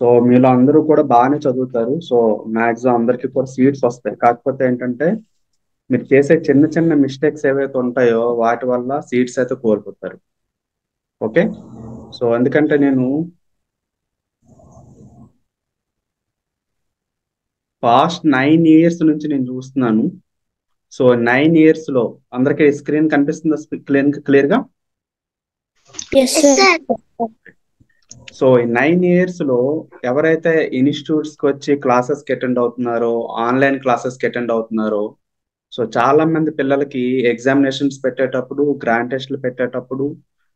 So మీలో అందరూ కూడా బాగానే చదువుతారు. సో మాక్సిమం అందరికీ కూడా సీట్స్ వస్తాయి. కాకపోతే ఏంటంటే మీరు చేసే చిన్న చిన్న మిస్టేక్స్ ఏవైతే ఉంటాయో వాటి వల్ల సీట్స్ అయితే కోల్పోతారు. ఓకే. సో ఎందుకంటే నేను పాస్ట్ 9 years నుంచి నేను చూస్తున్నాను. సో 9 years లో అందరికీ స్క్రీన్ కనిపిస్తుందా క్లియర్ గా? Yes, sir. సో ఈ 9 years లో ఎవరైతే ఇన్స్టిట్యూట్స్ కి వచ్చి క్లాసెస్ కి అటెండ్ అవుతున్నారో, ఆన్లైన్ క్లాసెస్ కి అటెండ్ అవుతున్నారో, సో చాలా మంది పిల్లలకి ఎగ్జామినేషన్స్ పెట్టేటప్పుడు, గ్రాండ్ టెస్ట్లు పెట్టేటప్పుడు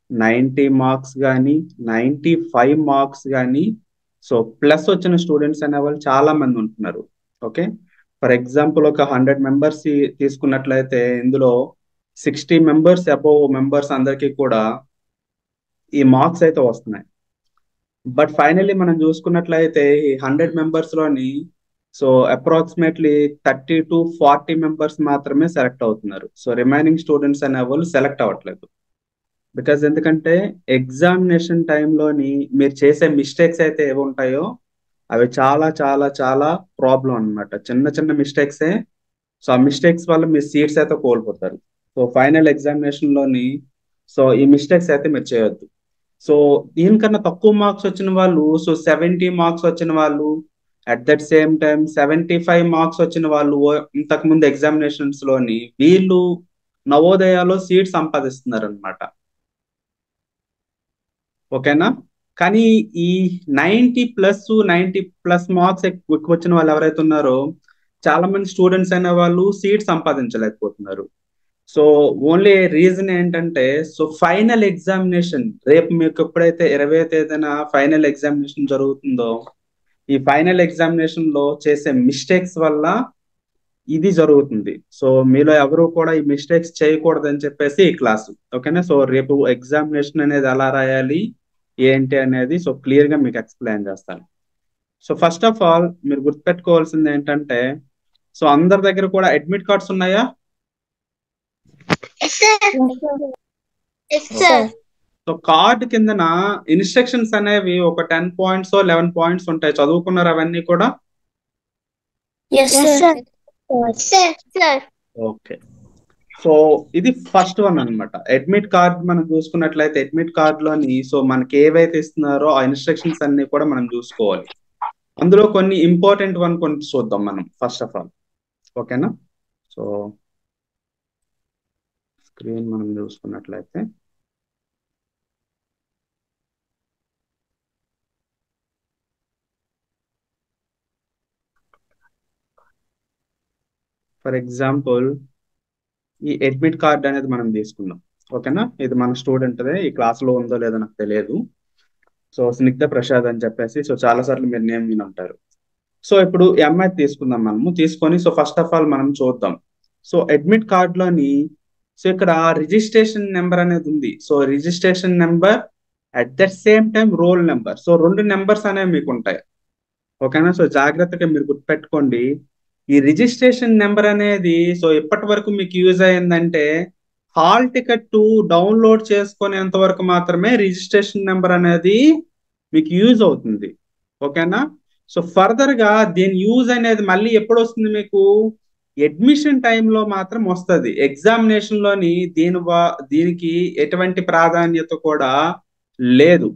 90 marks కానీ 95 marks కానీ సో ప్లస్ వచ్చిన స్టూడెంట్స్ అనే వాళ్ళు చాలా మంది ఉంటున్నారు. ఓకే. ఫర్ ఎగ్జాంపుల్ ఒక 100 members తీసుకున్నట్లయితే ఇందులో 60 members అబోవ్ మెంబర్స్ అందరికీ కూడా ఈ మార్క్స్ అయితే వస్తున్నాయి. బట్ ఫైనల్లీ మనం చూసుకున్నట్లయితే ఈ 100 members లోని సో అప్రాక్సిమేట్లీ 30 to 40 members మాత్రమే సెలెక్ట్ అవుతున్నారు. సో రిమైనింగ్ స్టూడెంట్స్ అనే వాళ్ళు సెలెక్ట్ అవ్వట్లేదు. బికాజ్ ఎందుకంటే ఎగ్జామినేషన్ టైంలోని మీరు చేసే మిస్టేక్స్ అయితే ఏవి ఉంటాయో అవి చాలా చాలా చాలా ప్రాబ్లం అన్నమాట. చిన్న చిన్న మిస్టేక్సే. సో ఆ మిస్టేక్స్ వల్ల మీ సీట్స్ అయితే కోల్పోతారు. సో ఫైనల్ ఎగ్జామినేషన్ లోని సో ఈ మిస్టేక్స్ అయితే మీరు చేయొద్దు. సో దీనికన్నా తక్కువ మార్క్స్ వచ్చిన వాళ్ళు, సో 70 marks వచ్చిన వాళ్ళు, at that same time 75 marks వచ్చిన వాళ్ళు ఇంతకు ముందు ఎగ్జామినేషన్స్ లోని వీళ్ళు నవోదయాలో సీట్ సంపాదిస్తున్నారు అనమాట. ఓకేనా. కానీ ఈ 90+ ఎక్కువ వచ్చిన వాళ్ళు ఎవరైతే ఉన్నారో చాలా మంది స్టూడెంట్స్ అనే వాళ్ళు సీట్ సంపాదించలేకపోతున్నారు. సో ఓన్లీ రీజన్ ఏంటంటే సో ఫైనల్ ఎగ్జామినేషన్ రేపు మీకు ఎప్పుడైతే 20వ తేదీన ఫైనల్ ఎగ్జామినేషన్ జరుగుతుందో ఈ ఫైనల్ ఎగ్జామినేషన్ లో చేసే మిస్టేక్స్ వల్ల ఇది జరుగుతుంది. సో మీలో ఎవరు కూడా ఈ మిస్టేక్స్ చేయకూడదని చెప్పేసి ఈ క్లాసు. ఓకేనా. సో రేపు ఎగ్జామినేషన్ అనేది ఎలా రాయాలి ఏంటి అనేది సో క్లియర్ గా మీకు ఎక్స్ప్లెయిన్ చేస్తాను. సో ఫస్ట్ ఆఫ్ ఆల్ మీరు గుర్తుపెట్టుకోవాల్సింది ఏంటంటే సో అందరి దగ్గర కూడా అడ్మిట్ కార్డ్స్ ఉన్నాయా? Yes, sir. Yes, sir. So card కిందన ఇన్స్ట్రక్షన్స్ అనేవి ఒక 10 points 11 points ఉంటాయి. చదువుకున్నారు అవన్నీ కూడా? Yes, sir. Sir, sir. Okay. So ఇది ఫస్ట్ వన్ అన్నమాట. అడ్మిట్ కార్డ్ మనం చూసుకున్నట్లయితే అడ్మిట్ కార్డ్ లోని సో మనకి ఏవైతే ఇస్తున్నారో ఆ ఇన్స్ట్రక్షన్స్ అన్ని కూడా మనం చూసుకోవాలి. అందులో కొన్ని ఇంపార్టెంట్ కొన్ని చూద్దాం మనం ఫస్ట్ ఆఫ్ ఆల్. ఓకేనా. సో స్క్రీన్ మనం చూసుకున్నట్లయితే ఫర్ ఎగ్జాంపుల్ ఈ అడ్మిట్ కార్డ్ అనేది మనం తీసుకుందాం. ఓకేనా. ఇది మన స్టూడెంట్దే, ఈ క్లాస్ లో ఉందో లేదో నాకు తెలియదు. సో స్నిగ్ధ ప్రసాద్ అని చెప్పేసి సో చాలా సార్లు మీరు నేమ్ విని ఉంటారు. సో ఇప్పుడు ఈ అమ్మాయి తీసుకుందాం మనము. తీసుకొని సో ఫస్ట్ ఆఫ్ ఆల్ మనం చూద్దాం. సో అడ్మిట్ కార్డ్ లోని సో ఇక్కడ రిజిస్ట్రేషన్ నెంబర్ అనేది ఉంది. So registration number at the same time roll number. So 2 numbers అనేవి మీకు ఉంటాయి. ఓకేనా. సో జాగ్రత్తగా మీరు గుర్తుపెట్టుకోండి. ఈ రిజిస్ట్రేషన్ నెంబర్ అనేది సో ఇప్పటి వరకు మీకు యూజ్ అయ్యిందంటే హాల్ టికెట్ డౌన్లోడ్ చేసుకునేంత వరకు మాత్రమే రిజిస్ట్రేషన్ నెంబర్ అనేది మీకు యూజ్ అవుతుంది. ఓకేనా. సో ఫర్దర్ గా దీని యూజ్ అనేది మళ్ళీ ఎప్పుడు వస్తుంది మీకు? అడ్మిషన్ టైంలో మాత్రం వస్తుంది. ఎగ్జామినేషన్ లోని దీనికి ఎటువంటి ప్రాధాన్యత కూడా లేదు.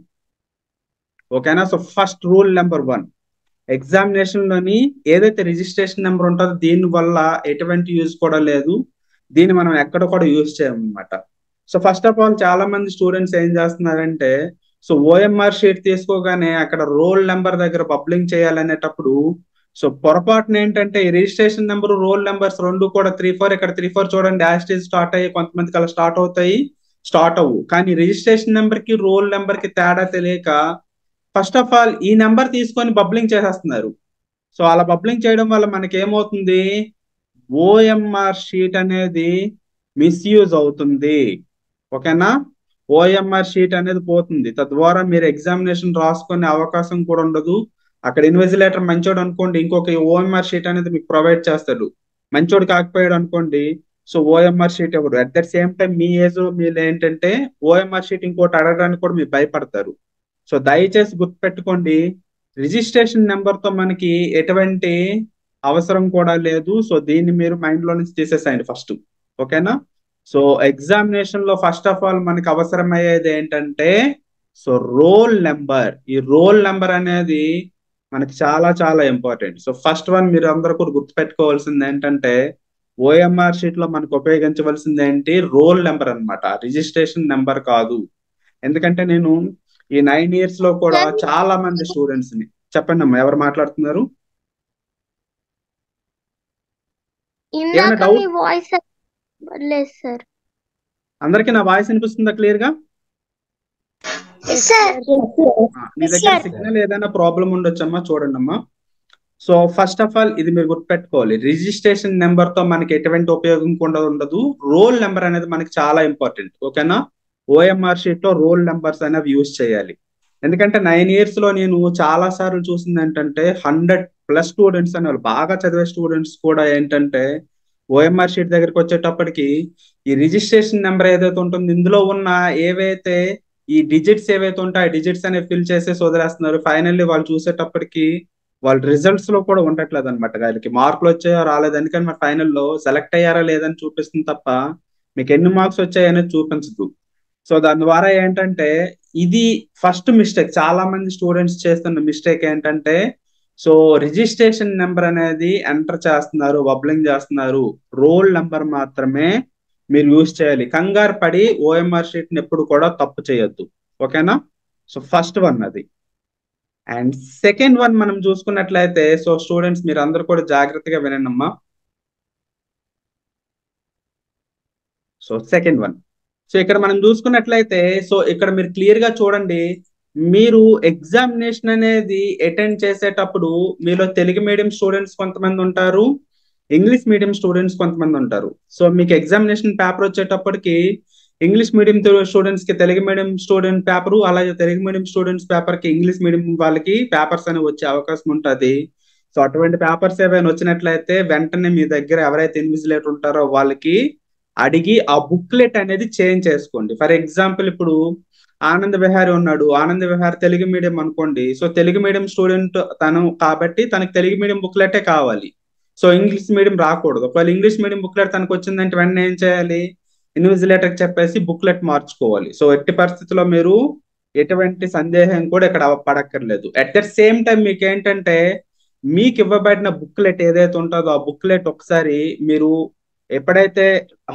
ఓకేనా. So first rule number 1, examination లోని ఏదైతే రిజిస్ట్రేషన్ నెంబర్ ఉంటుందో దీని వల్ల ఎటువంటి యూజ్ కూడా లేదు. దీన్ని మనం ఎక్కడ కూడా యూజ్ చేయమన్నమాట. సో ఫస్ట్ ఆఫ్ ఆల్ చాలా మంది స్టూడెంట్స్ ఏం చేస్తున్నారంటే సో ఓఎంఆర్ షీట్ తీసుకోగానే అక్కడ రోల్ నెంబర్ దగ్గర పబ్లింగ్ చేయాలనేటప్పుడు సో పొరపాటున ఏంటంటే ఈ రిజిస్ట్రేషన్ నెంబర్ రోల్ నెంబర్స్ 2 కూడా 3-4 ఇక్కడ 3-4 చూడండి డాష్ స్టార్ట్ అయ్యి కొంతమందికి అలా స్టార్ట్ అవుతాయి, స్టార్ట్ అవ్వు. కానీ రిజిస్ట్రేషన్ నెంబర్ కి రోల్ నెంబర్ కి తేడా తెలియక ఫస్ట్ ఆఫ్ ఆల్ ఈ నెంబర్ తీసుకొని బబ్లింగ్ చేసేస్తున్నారు. సో అలా బబ్లింగ్ చేయడం వల్ల మనకి ఏమవుతుంది? ఓఎంఆర్ షీట్ అనేది మిస్యూజ్ అవుతుంది. ఓకేనా. ఓఎంఆర్ షీట్ అనేది పోతుంది. తద్వారా మీరు ఎగ్జామినేషన్ రాసుకునే అవకాశం కూడా ఉండదు. అక్కడ ఇన్విజిలేటర్ మంచోడు అనుకోండి, ఇంకొక ఓఎంఆర్ షీట్ అనేది మీకు ప్రొవైడ్ చేస్తాడు. మంచోడు కాకపోయాడు అనుకోండి సో ఓఎంఆర్ షీట్ ఇవ్వడు. At that same time me age మీరు ఏంటంటే ఓఎంఆర్ షీట్ ఇంకోటి అడగడానికి కూడా మీరు భయపడతారు. సో దయచేసి గుర్తుపెట్టుకోండి, రిజిస్ట్రేషన్ నెంబర్ తో మనకి ఎటువంటి అవసరం కూడా లేదు. సో దీన్ని మీరు మైండ్ లో నుంచి తీసేసేయండి ఫస్ట్. ఓకేనా? సో ఎగ్జామినేషన్ లో ఫస్ట్ ఆఫ్ ఆల్ మనకి అవసరమయ్యేది ఏంటంటే సో రోల్ నెంబర్. ఈ రోల్ నెంబర్ అనేది మనకి చాలా చాలా ఇంపార్టెంట్. సో ఫస్ట్ వన్ మీరు అందరూ కూడా గుర్తుపెట్టుకోవాల్సింది ఏంటంటే ఓఎంఆర్ షీట్ లో మనకు ఉపయోగించవలసింది ఏంటి? రోల్ నెంబర్ అన్నమాట, రిజిస్ట్రేషన్ నెంబర్ కాదు. ఎందుకంటే నేను ఈ 9 years లో కూడా సార్ చాలా మంది స్టూడెంట్స్ ని, చెప్పండి అమ్మా ఎవరు మాట్లాడుతున్నారు? ఏమైనా ఇందాక మీ డౌట్? వాయిస్ లేదు సార్. అందరికీ నా వాయిస్ వినిపిస్తుందా క్లియర్ గా? సార్ మీ దగ్గర సిగ్నల్ ఏదైనా ప్రాబ్లం ఉండొచ్చమ్మా, చూడండి అమ్మా. సో ఫస్ట్ ఆఫ్ ఆల్ ఇది మీరు గుర్తుపెట్టుకోవాలి, రిజిస్ట్రేషన్ నెంబర్ తో మనకి ఎటువంటి ఉపయోగం కూడా ఉండదు. రోల్ నెంబర్ అనేది మనకి చాలా ఇంపార్టెంట్. ఓకేనా? ఓఎంఆర్ షీట్ లో రోల్ నెంబర్స్ అనేవి యూజ్ చేయాలి. ఎందుకంటే 9 years లో నేను చాలా సార్లు చూసింది ఏంటంటే 100+ స్టూడెంట్స్ అనేవాళ్ళు, బాగా చదివే స్టూడెంట్స్ కూడా ఏంటంటే ఓఎంఆర్ షీట్ దగ్గరికి వచ్చేటప్పటికి ఈ రిజిస్ట్రేషన్ నెంబర్ ఏదైతే ఉంటుందో ఇందులో ఉన్న ఏవైతే ఈ డిజిట్స్ ఏవైతే ఉంటాయో ఆ డిజిట్స్ అనేవి ఫిల్ చేసేసి వదిలేస్తున్నారు. ఫైనల్లీ వాళ్ళు చూసేటప్పటికి వాళ్ళ రిజల్ట్స్ లో కూడా ఉండట్లేదు అనమాట. వాళ్ళకి మార్కులు వచ్చాయో రాలేదు, ఎందుకంటే మరి ఫైనల్లో సెలెక్ట్ అయ్యారా లేదని చూపిస్తుంది తప్ప మీకు ఎన్ని మార్క్స్ వచ్చాయనేది చూపించదు. సో దాని ద్వారా ఏంటంటే ఇది ఫస్ట్ మిస్టేక్, చాలా మంది స్టూడెంట్స్ చేస్తున్న మిస్టేక్ ఏంటంటే సో రిజిస్ట్రేషన్ నెంబర్ అనేది ఎంటర్ చేస్తున్నారు, బబ్లింగ్ చేస్తున్నారు. రోల్ నెంబర్ మాత్రమే మీరు యూజ్ చేయాలి. కంగారు పడి ఓఎంఆర్ షీట్ ని ఎప్పుడు కూడా తప్పు చేయొద్దు. ఓకేనా? సో ఫస్ట్ వన్ అది. అండ్ సెకండ్ వన్ మనం చూసుకున్నట్లయితే సో స్టూడెంట్స్ మీరు అందరు కూడా జాగ్రత్తగా వినండి అమ్మా. సో సెకండ్ వన్, సో ఇక్కడ మనం చూసుకున్నట్లయితే సో ఇక్కడ మీరు క్లియర్ గా చూడండి, మీరు ఎగ్జామినేషన్ అనేది అటెండ్ చేసేటప్పుడు మీలో తెలుగు మీడియం స్టూడెంట్స్ కొంతమంది ఉంటారు, ఇంగ్లీష్ మీడియం స్టూడెంట్స్ కొంతమంది ఉంటారు. సో మీకు ఎగ్జామినేషన్ పేపర్ వచ్చేటప్పటికి ఇంగ్లీష్ మీడియం స్టూడెంట్స్ కి తెలుగు మీడియం స్టూడెంట్ పేపరు, అలాగే తెలుగు మీడియం స్టూడెంట్స్ పేపర్ కి ఇంగ్లీష్ మీడియం వాళ్ళకి పేపర్స్ అనేవి వచ్చే అవకాశం ఉంటుంది. సో అటువంటి పేపర్స్ ఏవైనా వచ్చినట్లయితే వెంటనే మీ దగ్గర ఎవరైతే ఇన్విజిలేటర్ ఉంటారో వాళ్ళకి అడిగి ఆ బుక్లెట్ అనేది చేంజ్ చేసుకోండి. ఫర్ ఎగ్జాంపుల్ ఇప్పుడు ఆనంద్ విహారీ ఉన్నాడు, ఆనంద్ విహారీ తెలుగు మీడియం అనుకోండి. సో తెలుగు మీడియం స్టూడెంట్ తను కాబట్టి తనకి తెలుగు మీడియం బుక్లెటే కావాలి. సో ఇంగ్లీష్ మీడియం రాకూడదు. ఒకవేళ ఇంగ్లీష్ మీడియం బుక్లెట్ తనకు వచ్చిందంటే వెంటనే ఏం చేయాలి? ఇన్విజిలేటర్ చెప్పేసి బుక్లెట్ మార్చుకోవాలి. సో ఎట్టి పరిస్థితుల్లో మీరు ఎటువంటి సందేహం కూడా ఇక్కడ పడక్కర్లేదు. అట్ ద సేమ్ టైం మీకు ఏంటంటే మీకు ఇవ్వబడిన బుక్లెట్ ఏదైతే ఉంటుందో ఆ బుక్లెట్ ఒకసారి మీరు ఎప్పుడైతే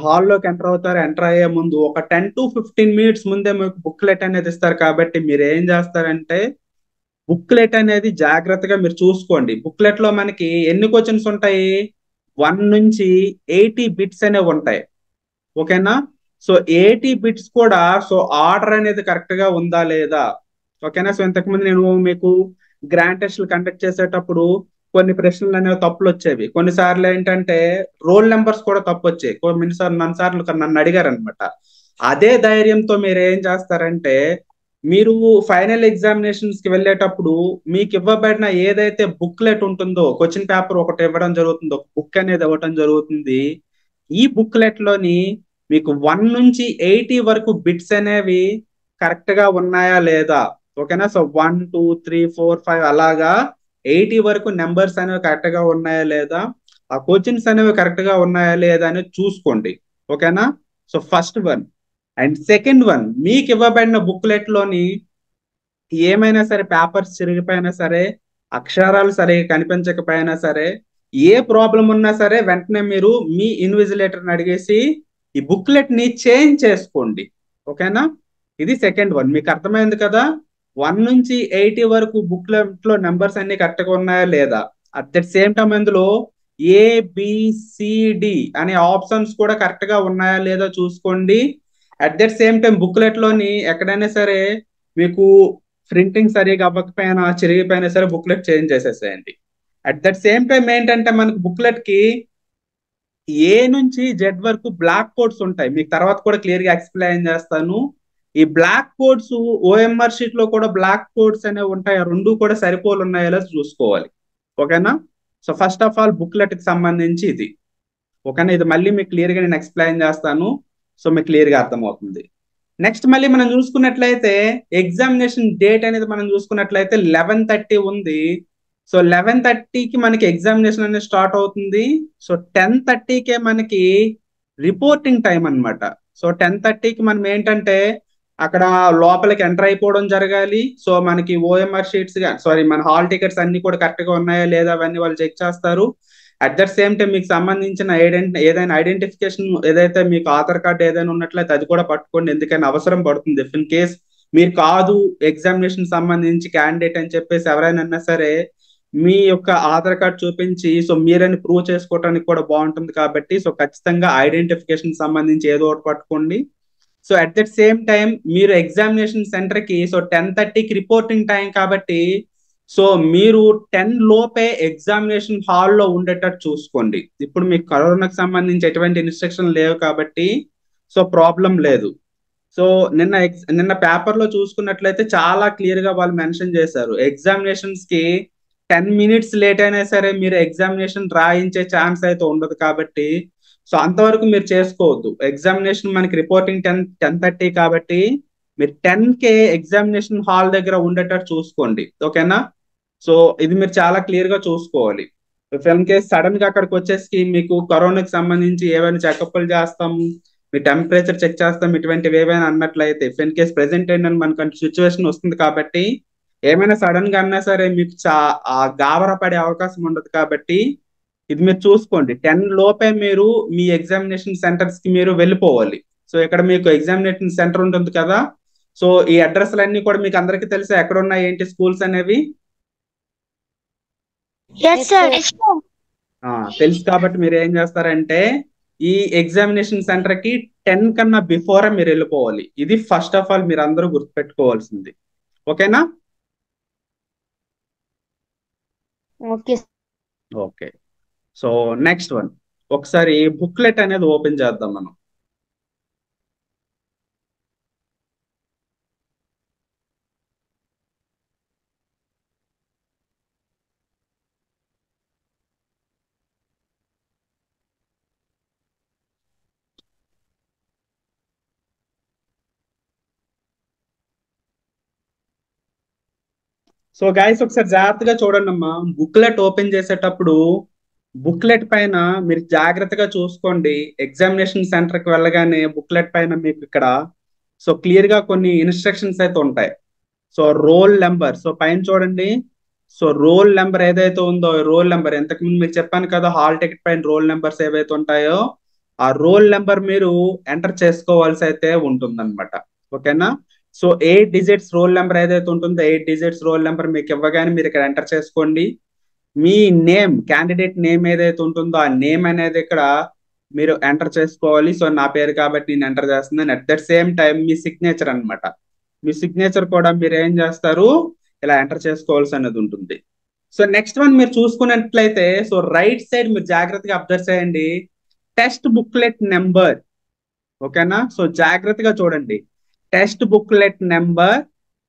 హాల్లోకి ఎంటర్ అవుతారో ఎంటర్ అయ్యే ముందు ఒక 10 to 15 minutes ముందే మీకు బుక్లెట్ అనేది ఇస్తారు. కాబట్టి మీరు ఏం చేస్తారంటే బుక్లెట్ అనేది జాగ్రత్తగా మీరు చూసుకోండి. బుక్లెట్ లో మనకి ఎన్ని క్వశ్చన్స్ ఉంటాయి? 1 నుంచి 80 బిట్స్ అనేవి ఉంటాయి. ఓకేనా? సో 80 బిట్స్ కూడా సో ఆర్డర్ అనేది కరెక్ట్ గా ఉందా లేదా? ఓకేనా? సో ఇంతకుముందు నేను మీకు గ్రాండ్ టెస్ట్లు కండక్ట్ చేసేటప్పుడు కొన్ని ప్రశ్నలు అనేవి తప్పులు వచ్చేవి. కొన్నిసార్లు ఏంటంటే రోల్ నెంబర్స్ కూడా తప్పు వచ్చాయి. కొన్నిసార్లు నన్ను అడిగారు అనమాట. అదే ధైర్యంతో మీరు ఏం చేస్తారంటే మీరు ఫైనల్ ఎగ్జామినేషన్స్ కి వెళ్ళేటప్పుడు మీకు ఇవ్వబడిన ఏదైతే బుక్లెట్ ఉంటుందో, క్వశ్చన్ పేపర్ ఒకటి ఇవ్వడం జరుగుతుందో, బుక్ అనేది ఇవ్వడం జరుగుతుంది. ఈ బుక్లెట్ లోని మీకు 1 నుంచి 80 వరకు బిట్స్ అనేవి కరెక్ట్ గా ఉన్నాయా లేదా? ఓకేనా? సో 1 2 3 4 5 అలాగా 80 వరకు నెంబర్స్ అనేవి కరెక్ట్ గా ఉన్నాయా లేదా, ఆ క్వశ్చన్స్ అనేవి కరెక్ట్ గా ఉన్నాయా లేదా అనేది చూసుకోండి. ఓకేనా? So first one. And second one, మీకు ఇవ్వబడిన బుక్లెట్ లోని ఏమైనా సరే పేపర్స్ చిరిగిపోయినా సరే, అక్షరాలు సరిగా కనిపించకపోయినా సరే, ఏ ప్రాబ్లం ఉన్నా సరే వెంటనే మీరు మీ ఇన్విజిలేటర్ని అడిగేసి ఈ బుక్లెట్ ని చేంజ్ చేసుకోండి. ఓకేనా? ఇది సెకండ్ వన్. మీకు అర్థమైంది కదా? 1 నుంచి 80 వరకు బుక్లెట్ లో నెంబర్స్ అన్ని కరెక్ట్ గా ఉన్నాయా లేదా? అట్ ద సేమ్ టైం ఇందులో ABCD అనే ఆప్షన్స్ కూడా కరెక్ట్ గా ఉన్నాయా లేదా చూసుకోండి. At the same time booklet లోని ఎక్కడైనా సరే మీకు ప్రింటింగ్ సరిగా అవ్వకపోయినా చిరిగిపోయినా సరే బుక్లెట్ చేంజ్ చేసేసేయండి. అట్ దట్ సేమ్ టైం ఏంటంటే మనకు బుక్లెట్ కి ఏ నుంచి జెడ్ వరకు బ్లాక్ కోడ్స్ ఉంటాయి. మీకు తర్వాత కూడా క్లియర్ గా ఎక్స్ప్లెయిన్ చేస్తాను. ఈ బ్లాక్ కోడ్స్ ఓఎంఆర్ షీట్ లో కూడా బ్లాక్ కోడ్స్ అనేవి ఉంటాయి. ఆ రెండు కూడా సరిపోలు ఉన్నాయో చూసుకోవాలి. ఓకేనా? So first of all booklet కి సంబంధించి ఇది. ఓకేనా? ఇది మళ్ళీ మీకు క్లియర్ గా నేను ఎక్స్ప్లెయిన్ చేస్తాను. సో మీకు క్లియర్ గా అర్థమవుతుంది. నెక్స్ట్ మళ్ళీ మనం చూసుకున్నట్లయితే ఎగ్జామినేషన్ డేట్ అనేది మనం చూసుకున్నట్లయితే 11:30 ఉంది. సో 11:30కి మనకి ఎగ్జామినేషన్ అనేది స్టార్ట్ అవుతుంది. సో 10:30కే మనకి రిపోర్టింగ్ టైం అన్నమాట. సో 10:30కి మనం ఏంటంటే అక్కడ లోపలికి ఎంటర్ అయిపోవడం జరగాలి. సో మనకి ఓఎంఆర్ షీట్స్ సారీ మన హాల్ టికెట్స్ అన్ని కూడా కరెక్ట్ గా ఉన్నాయా లేదా అవన్నీ వాళ్ళు చెక్ చేస్తారు. అట్ దట్ సేమ్ టైం మీకు సంబంధించిన ఏదైనా ఐడెంటిఫికేషన్ ఏదైతే మీకు ఆధార్ కార్డు ఏదైనా ఉన్నట్లయితే అది కూడా పట్టుకోండి, ఎందుకని అవసరం పడుతుంది. ఇఫ్ ఇన్ కేస్ మీరు కాదు ఎగ్జామినేషన్ సంబంధించి క్యాండిడేట్ అని చెప్పేసి ఎవరైనా అన్నా సరే మీ యొక్క ఆధార్ కార్డ్ చూపించి సో మీరని ప్రూవ్ చేసుకోవడానికి కూడా బాగుంటుంది. కాబట్టి సో ఖచ్చితంగా ఐడెంటిఫికేషన్ సంబంధించి ఏదో ఒకటి పట్టుకోండి. So at that same time మీరు ఎగ్జామినేషన్ సెంటర్ కి సో 10:30కి రిపోర్టింగ్ టైం కాబట్టి సో మీరు 10 లోపే ఎగ్జామినేషన్ హాల్లో ఉండేటట్టు చూసుకోండి. ఇప్పుడు మీకు కరోనాకు సంబంధించి ఎటువంటి ఇన్స్ట్రక్షన్ లేవు కాబట్టి సో ప్రాబ్లం లేదు. సో నిన్న పేపర్ లో చూసుకున్నట్లయితే చాలా క్లియర్ గా వాళ్ళు మెన్షన్ చేశారు, ఎగ్జామినేషన్స్ కి 10 మినిట్స్ లేట్ అయినా సరే మీరు ఎగ్జామినేషన్ రాయించే ఛాన్స్ అయితే ఉండదు. కాబట్టి సో అంతవరకు మీరు చేసుకోవద్దు. ఎగ్జామినేషన్ మనకి రిపోర్టింగ్ 10:30 కాబట్టి మీరు 10కే ఎగ్జామినేషన్ హాల్ దగ్గర ఉండేటట్టు చూసుకోండి. ఓకేనా? సో ఇది మీరు చాలా క్లియర్ గా చూసుకోవాలి. ఇఫ్ ఇన్ కేస్ సడన్ గా అక్కడికి వచ్చేసి మీకు కరోనాకి సంబంధించి ఏవైనా చెకప్లు చేస్తాము, మీ టెంపరేచర్ చెక్ చేస్తాం, ఇటువంటివి ఏవైనా అన్నట్లయితే ఇఫ్ ఇన్ కేస్ ప్రెసెంట్ ఏంటంటే మనకు సిచ్యువేషన్ వస్తుంది కాబట్టి ఏమైనా సడన్ గా అన్నా సరే మీకు గాబరా పడే అవకాశం ఉండదు. కాబట్టి ఇది మీరు చూసుకోండి, 10 లోపే మీరు మీ ఎగ్జామినేషన్ సెంటర్స్ కి మీరు వెళ్ళిపోవాలి. సో ఇక్కడ మీకు ఎగ్జామినేషన్ సెంటర్ ఉంటుంది కదా, సో ఈ అడ్రస్లు అన్ని కూడా మీకు అందరికీ తెలుసా ఎక్కడ ఉన్నాయి ఏంటి స్కూల్స్ అనేవి? తెలుసు. కాబట్టి మీరు ఏం చేస్తారంటే ఈ ఎగ్జామినేషన్ సెంటర్ కి 10 కన్నా బిఫోర్ మీరు వెళ్ళిపోవాలి. ఇది ఫస్ట్ ఆఫ్ ఆల్ మీరు అందరూ గుర్తుపెట్టుకోవాల్సింది. ఓకేనా? ఓకే. సో నెక్స్ట్ వన్, ఒకసారి బుక్లెట్ అనేది ఓపెన్ చేద్దాం మనం. సో గైస్ ఒకసారి జాగ్రత్తగా చూడండి అమ్మా, బుక్లెట్ ఓపెన్ చేసేటప్పుడు బుక్లెట్ పైన మీరు జాగ్రత్తగా చూసుకోండి. ఎగ్జామినేషన్ సెంటర్ కి వెళ్ళగానే బుక్లెట్ పైన మీకు ఇక్కడ సో క్లియర్ గా కొన్ని ఇన్స్ట్రక్షన్స్ అయితే ఉంటాయి. సో రోల్ నెంబర్, సో పైన చూడండి. సో రోల్ నెంబర్ ఏదైతే ఉందో రోల్ నెంబర్ ఇంతకు ముందు మీకు చెప్పాను కదా, హాల్ టికెట్ పైన రోల్ నెంబర్స్ ఏవైతే ఉంటాయో ఆ రోల్ నెంబర్ మీరు ఎంటర్ చేసుకోవాల్సి అయితే ఉంటుందన్నమాట. ఓకేనా? సో 8 డిజిట్స్ రోల్ నెంబర్ ఏదైతే ఉంటుందో 8 డిజిట్స్ రోల్ నెంబర్ మీకు ఇవ్వగానే మీరు ఇక్కడ ఎంటర్ చేసుకోండి. మీ నేమ్, క్యాండిడేట్ నేమ్ ఏదైతే ఉంటుందో ఆ నేమ్ అనేది ఇక్కడ మీరు ఎంటర్ చేసుకోవాలి. సో నా పేరు కాబట్టి నేను ఎంటర్ చేస్తున్నాను. At that same time me signature అన్నమాట, మీ సిగ్నేచర్ కూడా మీరు ఏం చేస్తారు ఇలా ఎంటర్ చేసుకోవాల్సి అనేది ఉంటుంది. సో నెక్స్ట్ వన్ మీరు చూసుకున్నట్లయితే సో రైట్ సైడ్ మీరు జాగ్రత్తగా అబ్జర్వ్ చేయండి, టెస్ట్ బుక్లెట్ నెంబర్. ఓకేనా? సో జాగ్రత్తగా చూడండి, test booklet number